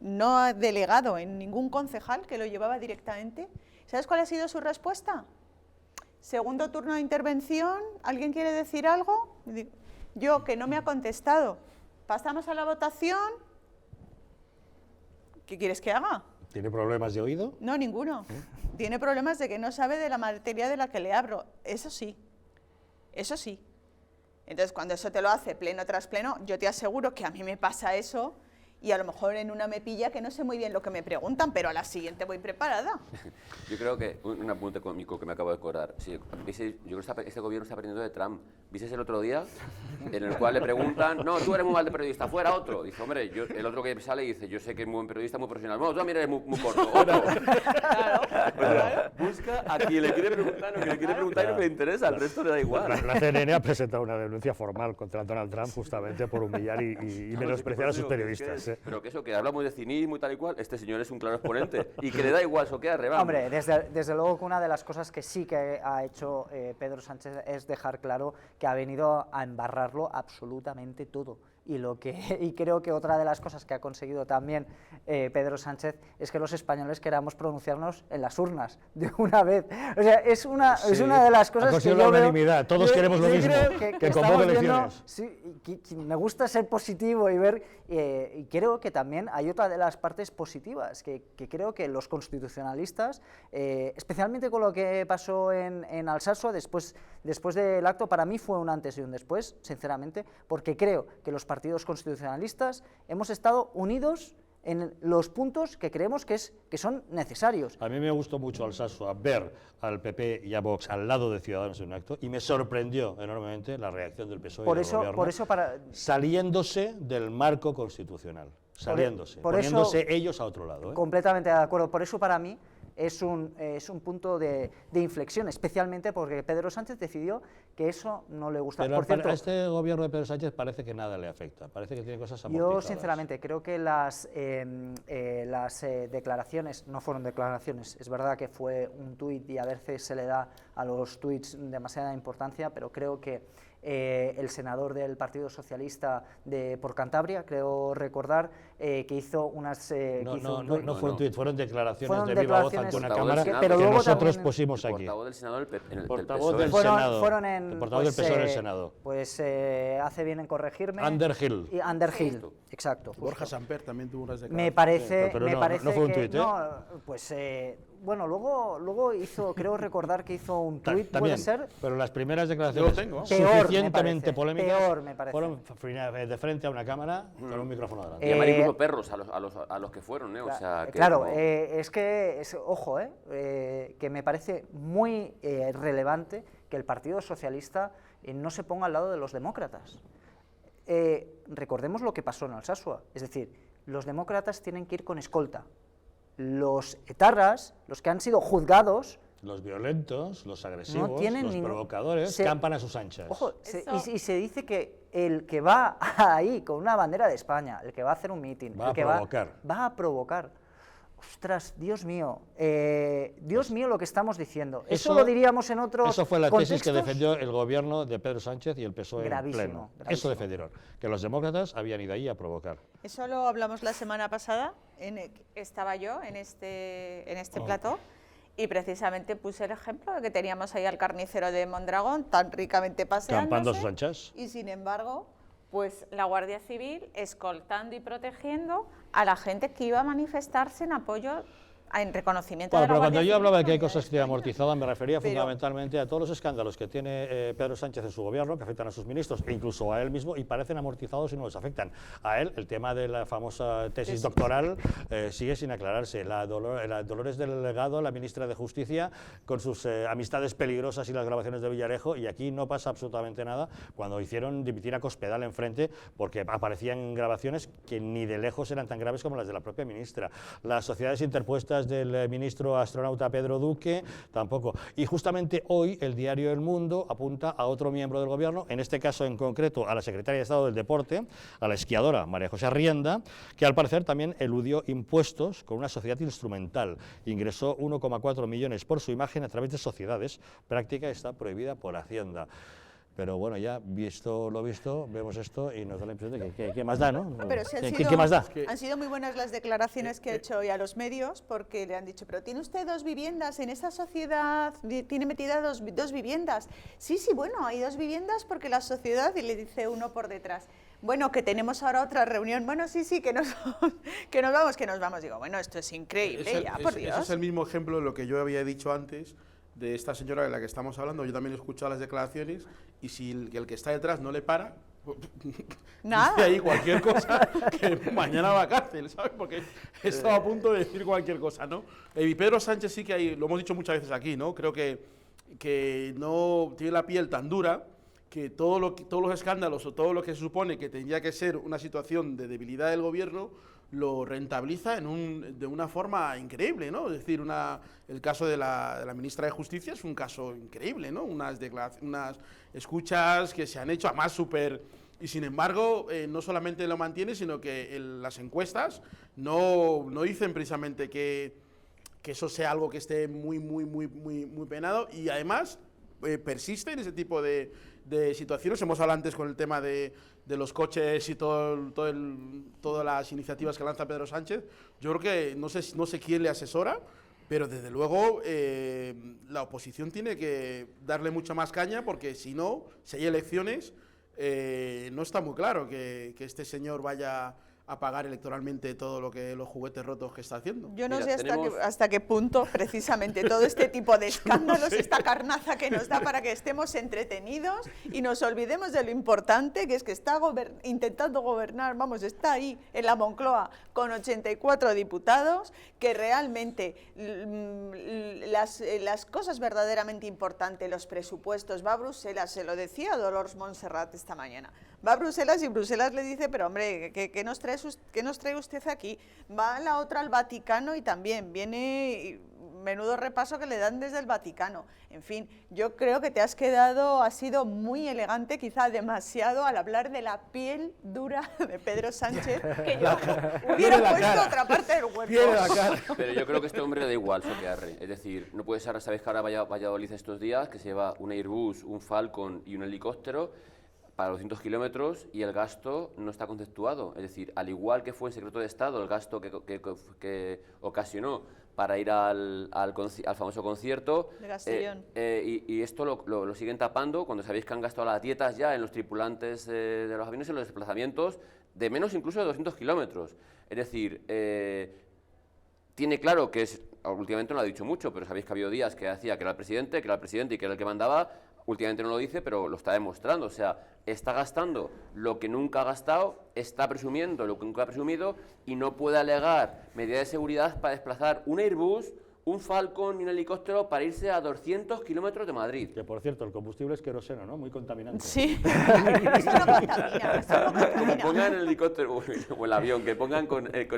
[SPEAKER 5] no ha delegado en ningún concejal, que lo llevaba directamente. ¿Sabes cuál ha sido su respuesta? Segundo turno de intervención, ¿alguien quiere decir algo? Yo, que no me ha contestado. ¿Pasamos a la votación? ¿Qué quieres que haga?
[SPEAKER 1] ¿Tiene problemas de oído?
[SPEAKER 5] No, ninguno. Tiene problemas de que no sabe de la materia de la que le hablo. Eso sí. Eso sí. Entonces, cuando eso te lo hace pleno tras pleno, yo te aseguro que a mí me pasa eso y a lo mejor en una me pilla que no sé muy bien lo que me preguntan, pero a la siguiente voy preparada.
[SPEAKER 4] Yo creo que, un apunte cómico que me acabo de acordar, sí, yo creo que este gobierno está aprendiendo de Trump. ¿Viste el otro día? En el cual le preguntan, no, tú eres muy mal de periodista, fuera otro. Dice, hombre, el otro que sale dice, yo sé que es muy buen periodista, muy profesional. No, tú también eres muy corto, otro. Claro. Busca a quien le quiere preguntar, no, que le quiere preguntar y no le interesa, al resto le da igual.
[SPEAKER 1] La CNN ha presentado una denuncia formal contra Donald Trump justamente por humillar y menospreciar a sus periodistas.
[SPEAKER 4] Pero que eso, que hablamos de cinismo y tal y cual, este señor es un claro exponente y que le da igual eso que arrebamos.
[SPEAKER 3] Hombre, desde luego que una de las cosas que sí que ha hecho Pedro Sánchez es dejar claro que ha venido a embarrarlo absolutamente todo. Y creo que otra de las cosas que ha conseguido también Pedro Sánchez es que los españoles queramos pronunciarnos en las urnas de una vez. O sea, es una de las cosas que yo
[SPEAKER 1] la
[SPEAKER 3] veo,
[SPEAKER 1] unanimidad, todos queremos lo mismo, que convoque elecciones.
[SPEAKER 3] Sí, me gusta ser positivo y ver, y creo que también hay otra de las partes positivas, que creo que los constitucionalistas, especialmente con lo que pasó en Alsasua, después del acto, para mí fue un antes y un después, sinceramente, porque creo que los partidos constitucionalistas hemos estado unidos en los puntos que creemos que son necesarios.
[SPEAKER 1] A mí me gustó mucho Alsasua ver al PP y a Vox al lado de Ciudadanos en un acto y me sorprendió enormemente la reacción del PSOE y del Gobierno, saliéndose del marco constitucional, poniéndose ellos a otro lado.
[SPEAKER 3] Completamente de acuerdo. Por eso para mí es un punto de inflexión, especialmente porque Pedro Sánchez decidió que eso no le gustaba.
[SPEAKER 1] Pero
[SPEAKER 3] por cierto,
[SPEAKER 1] a este gobierno de Pedro Sánchez parece que nada le afecta, parece que tiene cosas amortizadas.
[SPEAKER 3] Yo sinceramente creo que las declaraciones no fueron declaraciones, es verdad que fue un tuit y a veces se le da a los tuits demasiada importancia, pero creo que el senador del Partido Socialista por Cantabria, creo recordar, que hizo unas...
[SPEAKER 1] No fue un tuit, fueron declaraciones de
[SPEAKER 3] viva
[SPEAKER 1] voz ante una cámara que nosotros pusimos aquí.
[SPEAKER 4] Portavoz del Senado
[SPEAKER 1] el portavoz del Senado. El portavoz del PSOE en el Senado.
[SPEAKER 3] Pues hace bien en corregirme.
[SPEAKER 1] Underhill.
[SPEAKER 3] Underhill, exacto.
[SPEAKER 8] Borja Samper también tuvo unas declaraciones.
[SPEAKER 3] Me parece,
[SPEAKER 1] pero no fue un tuit,
[SPEAKER 3] bueno, luego hizo, creo recordar que hizo un tuit,
[SPEAKER 1] puede
[SPEAKER 3] ser.
[SPEAKER 1] Pero las primeras declaraciones suficientemente polémicas fueron de frente a una cámara con un micrófono delante.
[SPEAKER 4] Y llamar incluso perros a los que fueron, o sea, que
[SPEAKER 3] claro, ojo, que me parece muy relevante que el Partido Socialista no se ponga al lado de los demócratas. Recordemos lo que pasó en Alsasua, es decir, los demócratas tienen que ir con escolta. Los etarras, los que han sido juzgados,
[SPEAKER 1] los violentos, los agresivos, los provocadores, campan a sus anchas.
[SPEAKER 3] Ojo, y se dice que el que va ahí con una bandera de España, el que va a hacer un mitin, va a provocar. Ostras, Dios mío lo que estamos diciendo. Eso lo diríamos en otros
[SPEAKER 1] Eso fue la
[SPEAKER 3] contextos.
[SPEAKER 1] tesis que defendió el gobierno de Pedro Sánchez y el PSOE en pleno. Eso defendieron, que los demócratas habían ido ahí a provocar.
[SPEAKER 5] Eso lo hablamos la semana pasada, estaba yo en este plató, Y precisamente puse el ejemplo de que teníamos ahí al carnicero de Mondragón tan ricamente paseándose.
[SPEAKER 1] Campando a sus anchas.
[SPEAKER 5] Y sin embargo, pues la Guardia Civil escoltando y protegiendo a la gente que iba a manifestarse en apoyo, en reconocimiento de la
[SPEAKER 1] Pero
[SPEAKER 5] Guardia
[SPEAKER 1] cuando yo
[SPEAKER 5] Civil
[SPEAKER 1] hablaba de que hay
[SPEAKER 5] como
[SPEAKER 1] cosas que tienen amortizado, me refería
[SPEAKER 5] Pero-
[SPEAKER 1] fundamentalmente a todos los escándalos que tiene Pedro Sánchez en su gobierno, que afectan a sus ministros e incluso a él mismo, y parecen amortizados y no les afectan. A él, el tema de la famosa tesis doctoral sigue sin aclararse. La Dolores Delgado, la ministra de Justicia, con sus amistades peligrosas y las grabaciones de Villarejo, y aquí no pasa absolutamente nada cuando hicieron dimitir a Cospedal enfrente, porque aparecían grabaciones que ni de lejos eran tan graves como las de la propia ministra. Las sociedades interpuestas del ministro astronauta Pedro Duque, tampoco. Y justamente hoy el diario El Mundo apunta a otro miembro del gobierno, en este caso en concreto a la secretaria de Estado del Deporte, a la esquiadora María José Arrienda, que al parecer también eludió impuestos con una sociedad instrumental. Ingresó 1,4 millones por su imagen a través de sociedades, práctica está prohibida por Hacienda. Pero bueno, ya visto lo visto, vemos esto y nos da la impresión de que ¿qué más da, no?
[SPEAKER 5] Pero si
[SPEAKER 1] ¿Qué más da?
[SPEAKER 5] han sido muy buenas las declaraciones que ha hecho hoy a los medios, porque le han dicho, pero ¿tiene usted 2 viviendas en esa sociedad? ¿Tiene metida dos viviendas? Sí, bueno, hay 2 viviendas porque la sociedad, y le dice uno por detrás, bueno, que tenemos ahora otra reunión, bueno, sí, que nos vamos. Digo, bueno, esto es increíble, por Dios.
[SPEAKER 8] Ese es el mismo ejemplo de lo que yo había dicho antes, de esta señora de la que estamos hablando. Yo también he escuchado las declaraciones, y si el que está detrás no le para,
[SPEAKER 5] nada,
[SPEAKER 8] dice ahí cualquier cosa, que mañana va a cárcel, ¿sabes? Porque he estado a punto de decir cualquier cosa, ¿no? Y Pedro Sánchez sí que hay, lo hemos dicho muchas veces aquí, ¿no? Creo que no tiene la piel tan dura, que todos los escándalos o todo lo que se supone que tendría que ser una situación de debilidad del gobierno lo rentabiliza de una forma increíble, ¿no? Es decir, el caso de la ministra de Justicia es un caso increíble, ¿no? Unas escuchas que se han hecho, además súper... Y sin embargo, no solamente lo mantiene, sino que las encuestas no dicen precisamente que eso sea algo que esté muy penado, y además persiste en ese tipo de situaciones. Hemos hablado antes con el tema de los coches y todas las iniciativas que lanza Pedro Sánchez. Yo creo que no sé quién le asesora, pero desde luego la oposición tiene que darle mucha más caña, porque si hay elecciones, no está muy claro que este señor vaya a pagar electoralmente todo los juguetes rotos que está haciendo.
[SPEAKER 5] Yo no sé hasta qué punto precisamente todo este tipo de escándalos, esta carnaza que nos da para que estemos entretenidos y nos olvidemos de lo importante, que es que está intentando gobernar, está ahí en la Moncloa con 84 diputados, que realmente las cosas verdaderamente importantes, los presupuestos, va a Bruselas, se lo decía Dolors Montserrat esta mañana, va a Bruselas y Bruselas le dice, pero hombre, ¿qué nos trae usted aquí? Va la otra al Vaticano y también viene, menudo repaso que le dan desde el Vaticano. En fin, yo creo que has sido muy elegante, quizá demasiado, al hablar de la piel dura de Pedro Sánchez, que yo hubiera puesto otra parte del cuerpo.
[SPEAKER 4] Pero yo creo que este hombre le da igual soquearre. Es decir, no puede ser, sabes que ahora Valladolid estos días, que se lleva un Airbus, un Falcon y un helicóptero para 200 kilómetros, y el gasto no está conceptuado. Es decir, al igual que fue en secreto de Estado el gasto que ocasionó para ir al famoso concierto,
[SPEAKER 5] de Castellón.
[SPEAKER 4] Y esto lo siguen tapando cuando sabéis que han gastado las dietas ya en los tripulantes de los aviones, en los desplazamientos de menos incluso de 200 kilómetros. Es decir, tiene claro que últimamente no lo ha dicho mucho, pero sabéis que ha habido días que decía que era el presidente y que era el que mandaba. Últimamente no lo dice, pero lo está demostrando. O sea, está gastando lo que nunca ha gastado, está presumiendo lo que nunca ha presumido, y no puede alegar medidas de seguridad para desplazar un Airbus, un Falcon y un helicóptero para irse a 200 kilómetros de Madrid.
[SPEAKER 1] Que, por cierto, el combustible es queroseno, ¿no? Muy contaminante.
[SPEAKER 5] Sí. Eso no contamina.
[SPEAKER 4] Como pongan el helicóptero o el avión, que pongan con el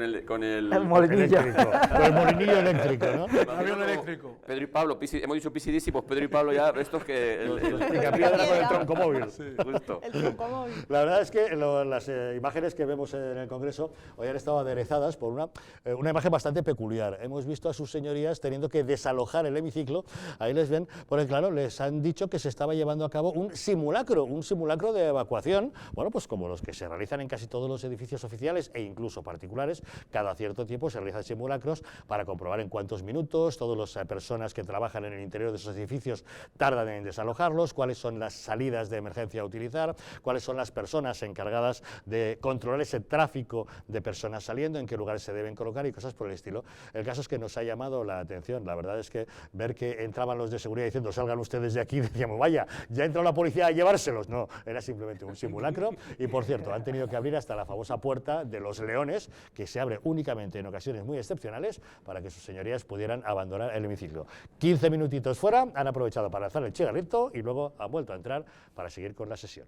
[SPEAKER 3] molinillo.
[SPEAKER 1] Con el molinillo eléctrico, ¿no?
[SPEAKER 8] El avión eléctrico.
[SPEAKER 4] Pedro y Pablo, hemos dicho PCDC, pues Pedro y Pablo ya, estos que...
[SPEAKER 1] El picapiedra con el troncomóvil.
[SPEAKER 4] Sí, justo.
[SPEAKER 5] El troncomóvil.
[SPEAKER 1] La verdad es que las imágenes que vemos en el Congreso hoy han estado aderezadas por una imagen bastante peculiar. Hemos visto a sus señorías horas teniendo que desalojar el hemiciclo, ahí les ven, porque claro, les han dicho que se estaba llevando a cabo un simulacro de evacuación, bueno, pues como los que se realizan en casi todos los edificios oficiales e incluso particulares. Cada cierto tiempo se realizan simulacros para comprobar en cuántos minutos todas las personas que trabajan en el interior de esos edificios tardan en desalojarlos, cuáles son las salidas de emergencia a utilizar, cuáles son las personas encargadas de controlar ese tráfico de personas saliendo, en qué lugares se deben colocar y cosas por el estilo. El caso es que nos ha llamado la atención, la verdad es que ver que entraban los de seguridad diciendo salgan ustedes de aquí, decíamos vaya, ya entró la policía a llevárselos. No, era simplemente un simulacro y por cierto, han tenido que abrir hasta la famosa puerta de los leones, que se abre únicamente en ocasiones muy excepcionales para que sus señorías pudieran abandonar el hemiciclo. 15 minutitos fuera, han aprovechado para lanzar el cigarrito y luego han vuelto a entrar para seguir con la sesión.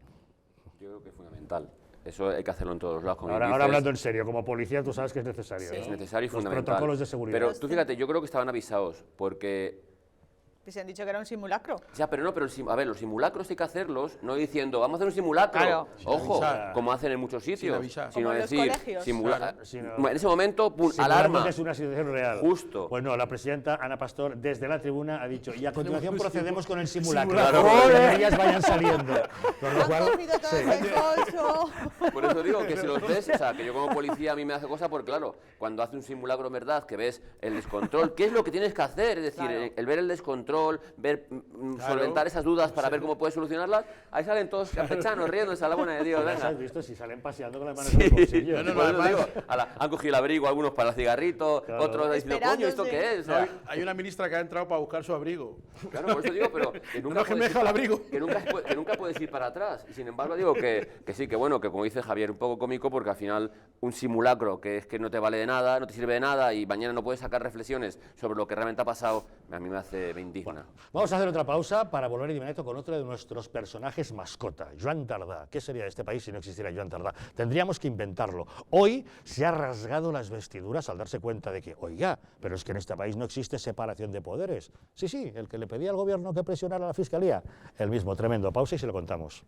[SPEAKER 4] Yo creo que es fundamental. Eso hay que hacerlo en todos los lados.
[SPEAKER 1] Ahora hablando en serio, como policía tú sabes que es necesario.
[SPEAKER 4] Sí,
[SPEAKER 1] ¿no?
[SPEAKER 4] es necesario y
[SPEAKER 1] los
[SPEAKER 4] fundamental.
[SPEAKER 1] protocolos de seguridad.
[SPEAKER 4] Pero tú fíjate, yo creo que estaban avisados, porque...
[SPEAKER 5] Se han dicho que era un simulacro.
[SPEAKER 4] Ya, pero no, a ver, los simulacros hay que hacerlos, no diciendo, vamos a hacer un simulacro,
[SPEAKER 5] claro.
[SPEAKER 4] Ojo, como hacen en muchos sitios,
[SPEAKER 5] sino decir,
[SPEAKER 4] en ese momento, pum, alarma.
[SPEAKER 1] Que es una situación real.
[SPEAKER 4] Justo.
[SPEAKER 1] Pues no, la presidenta Ana Pastor desde la tribuna ha dicho, y a continuación procedemos con el simulacro.
[SPEAKER 4] Claro.
[SPEAKER 1] Que ellas vayan saliendo. Con lo cual,
[SPEAKER 4] Por eso digo que si los ves, o sea, que yo como policía a mí me hace cosa, porque claro, cuando hace un simulacro en verdad, que ves el descontrol, ¿qué es lo que tienes que hacer? Es decir, el ver el descontrol, ver, solventar esas dudas para ver cómo puedes solucionarlas, ahí salen todos campechanos riéndose a la buena de Dios.
[SPEAKER 1] Venga. ¿Has visto? Si salen paseando con las manos en el bolsillo.
[SPEAKER 4] Han cogido el abrigo algunos para el cigarrito, otros diciendo, coño, ¿esto qué es? O sea,
[SPEAKER 8] hay una ministra que ha entrado para buscar su abrigo.
[SPEAKER 4] Claro, por eso digo, pero que nunca, que nunca puedes ir para atrás. Y sin embargo digo que sí, que bueno, que como dice Javier, un poco cómico, porque al final un simulacro que es que no te vale de nada, no te sirve de nada y mañana no puedes sacar reflexiones sobre lo que realmente ha pasado, a mí me hace indigna.
[SPEAKER 1] Bueno, vamos a hacer otra pausa para volver de inmediato con otro de nuestros personajes mascota, Joan Tardà. ¿Qué sería de este país si no existiera Joan Tardà? Tendríamos que inventarlo. Hoy se ha rasgado las vestiduras al darse cuenta de que, oiga, pero es que en este país no existe separación de poderes. Sí, el que le pedía al gobierno que presionara a la Fiscalía, el mismo. Tremendo. Pausa y se lo contamos.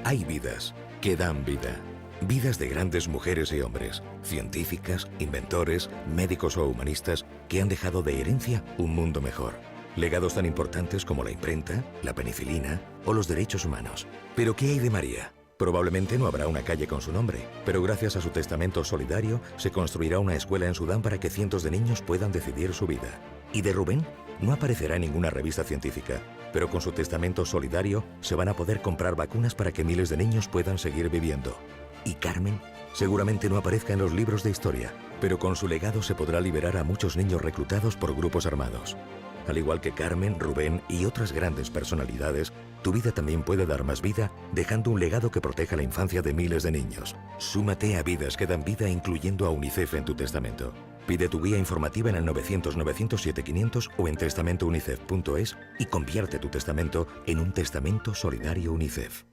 [SPEAKER 9] Hay vidas que dan vida. Vidas de grandes mujeres y hombres, científicas, inventores, médicos o humanistas que han dejado de herencia un mundo mejor. Legados tan importantes como la imprenta, la penicilina o los derechos humanos. ¿Pero qué hay de María? Probablemente no habrá una calle con su nombre, pero gracias a su testamento solidario se construirá una escuela en Sudán para que cientos de niños puedan decidir su vida. ¿Y de Rubén? No aparecerá en ninguna revista científica, pero con su testamento solidario se van a poder comprar vacunas para que miles de niños puedan seguir viviendo. ¿Y Carmen? Seguramente no aparezca en los libros de historia, pero con su legado se podrá liberar a muchos niños reclutados por grupos armados. Al igual que Carmen, Rubén y otras grandes personalidades, tu vida también puede dar más vida dejando un legado que proteja la infancia de miles de niños. Súmate a Vidas que dan vida incluyendo a UNICEF en tu testamento. Pide tu guía informativa en el 900-907-500 o en testamentounicef.es y convierte tu testamento en un testamento solidario UNICEF.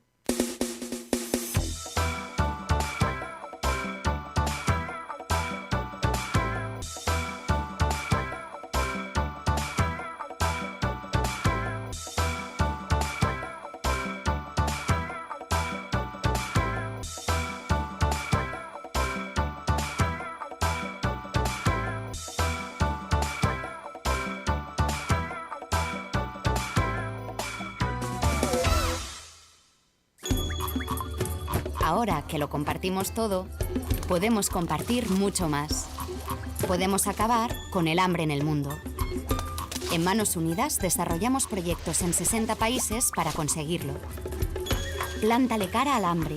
[SPEAKER 10] Ahora que lo compartimos todo, podemos compartir mucho más. Podemos acabar con el hambre en el mundo. En Manos Unidas desarrollamos proyectos en 60 países para conseguirlo. Plántale cara al hambre.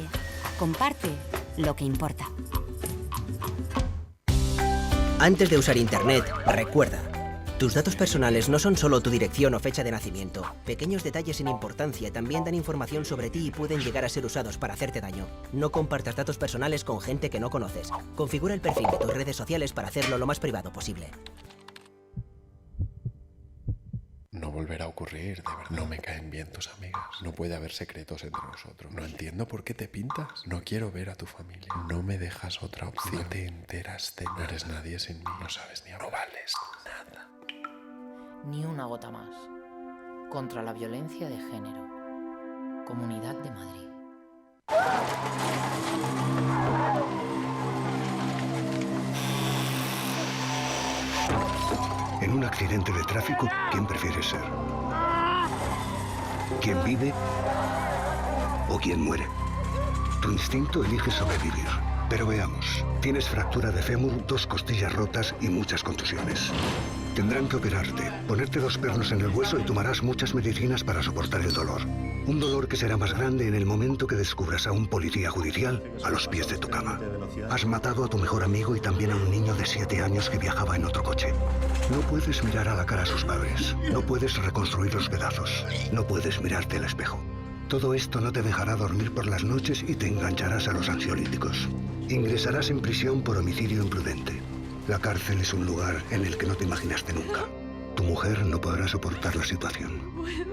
[SPEAKER 10] Comparte lo que importa.
[SPEAKER 18] Antes de usar Internet, recuerda, tus datos personales no son solo tu dirección o fecha de nacimiento. Pequeños detalles sin importancia también dan información sobre ti y pueden llegar a ser usados para hacerte daño. No compartas datos personales con gente que no conoces. Configura el perfil de tus redes sociales para hacerlo lo más privado posible.
[SPEAKER 12] No volverá a ocurrir. ocurrir, de verdad. No me caen bien tus amigas. No puede haber secretos entre nosotros. No entiendo por qué te pintas. No quiero ver a tu familia. No me dejas otra opción. No te enteras de nada. No eres nadie sin mí. No sabes ni hablar. No vales nada.
[SPEAKER 13] Ni una gota más. Contra la violencia de género. Comunidad de Madrid.
[SPEAKER 14] En un accidente de tráfico, ¿quién prefieres ser? ¿Quién vive o quién muere? Tu instinto elige sobrevivir. Pero veamos, tienes fractura de fémur, 2 costillas rotas y muchas contusiones. Tendrán que operarte, ponerte 2 pernos en el hueso y tomarás muchas medicinas para soportar el dolor. Un dolor que será más grande en el momento que descubras a un policía judicial a los pies de tu cama. Has matado a tu mejor amigo y también a un niño de 7 años que viajaba en otro coche. No puedes mirar a la cara a sus padres. No puedes reconstruir los pedazos. No puedes mirarte al espejo. Todo esto no te dejará dormir por las noches y te engancharás a los ansiolíticos. Ingresarás en prisión por homicidio imprudente. La cárcel es un lugar en el que no te imaginaste nunca. Tu mujer no podrá soportar la situación.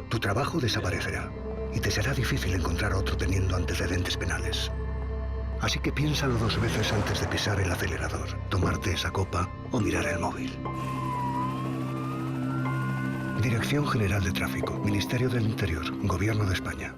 [SPEAKER 14] Tu trabajo desaparecerá y te será difícil encontrar otro teniendo antecedentes penales. Así que piénsalo 2 veces antes de pisar el acelerador, tomarte esa copa o mirar el móvil. Dirección General de Tráfico, Ministerio del Interior, Gobierno de España.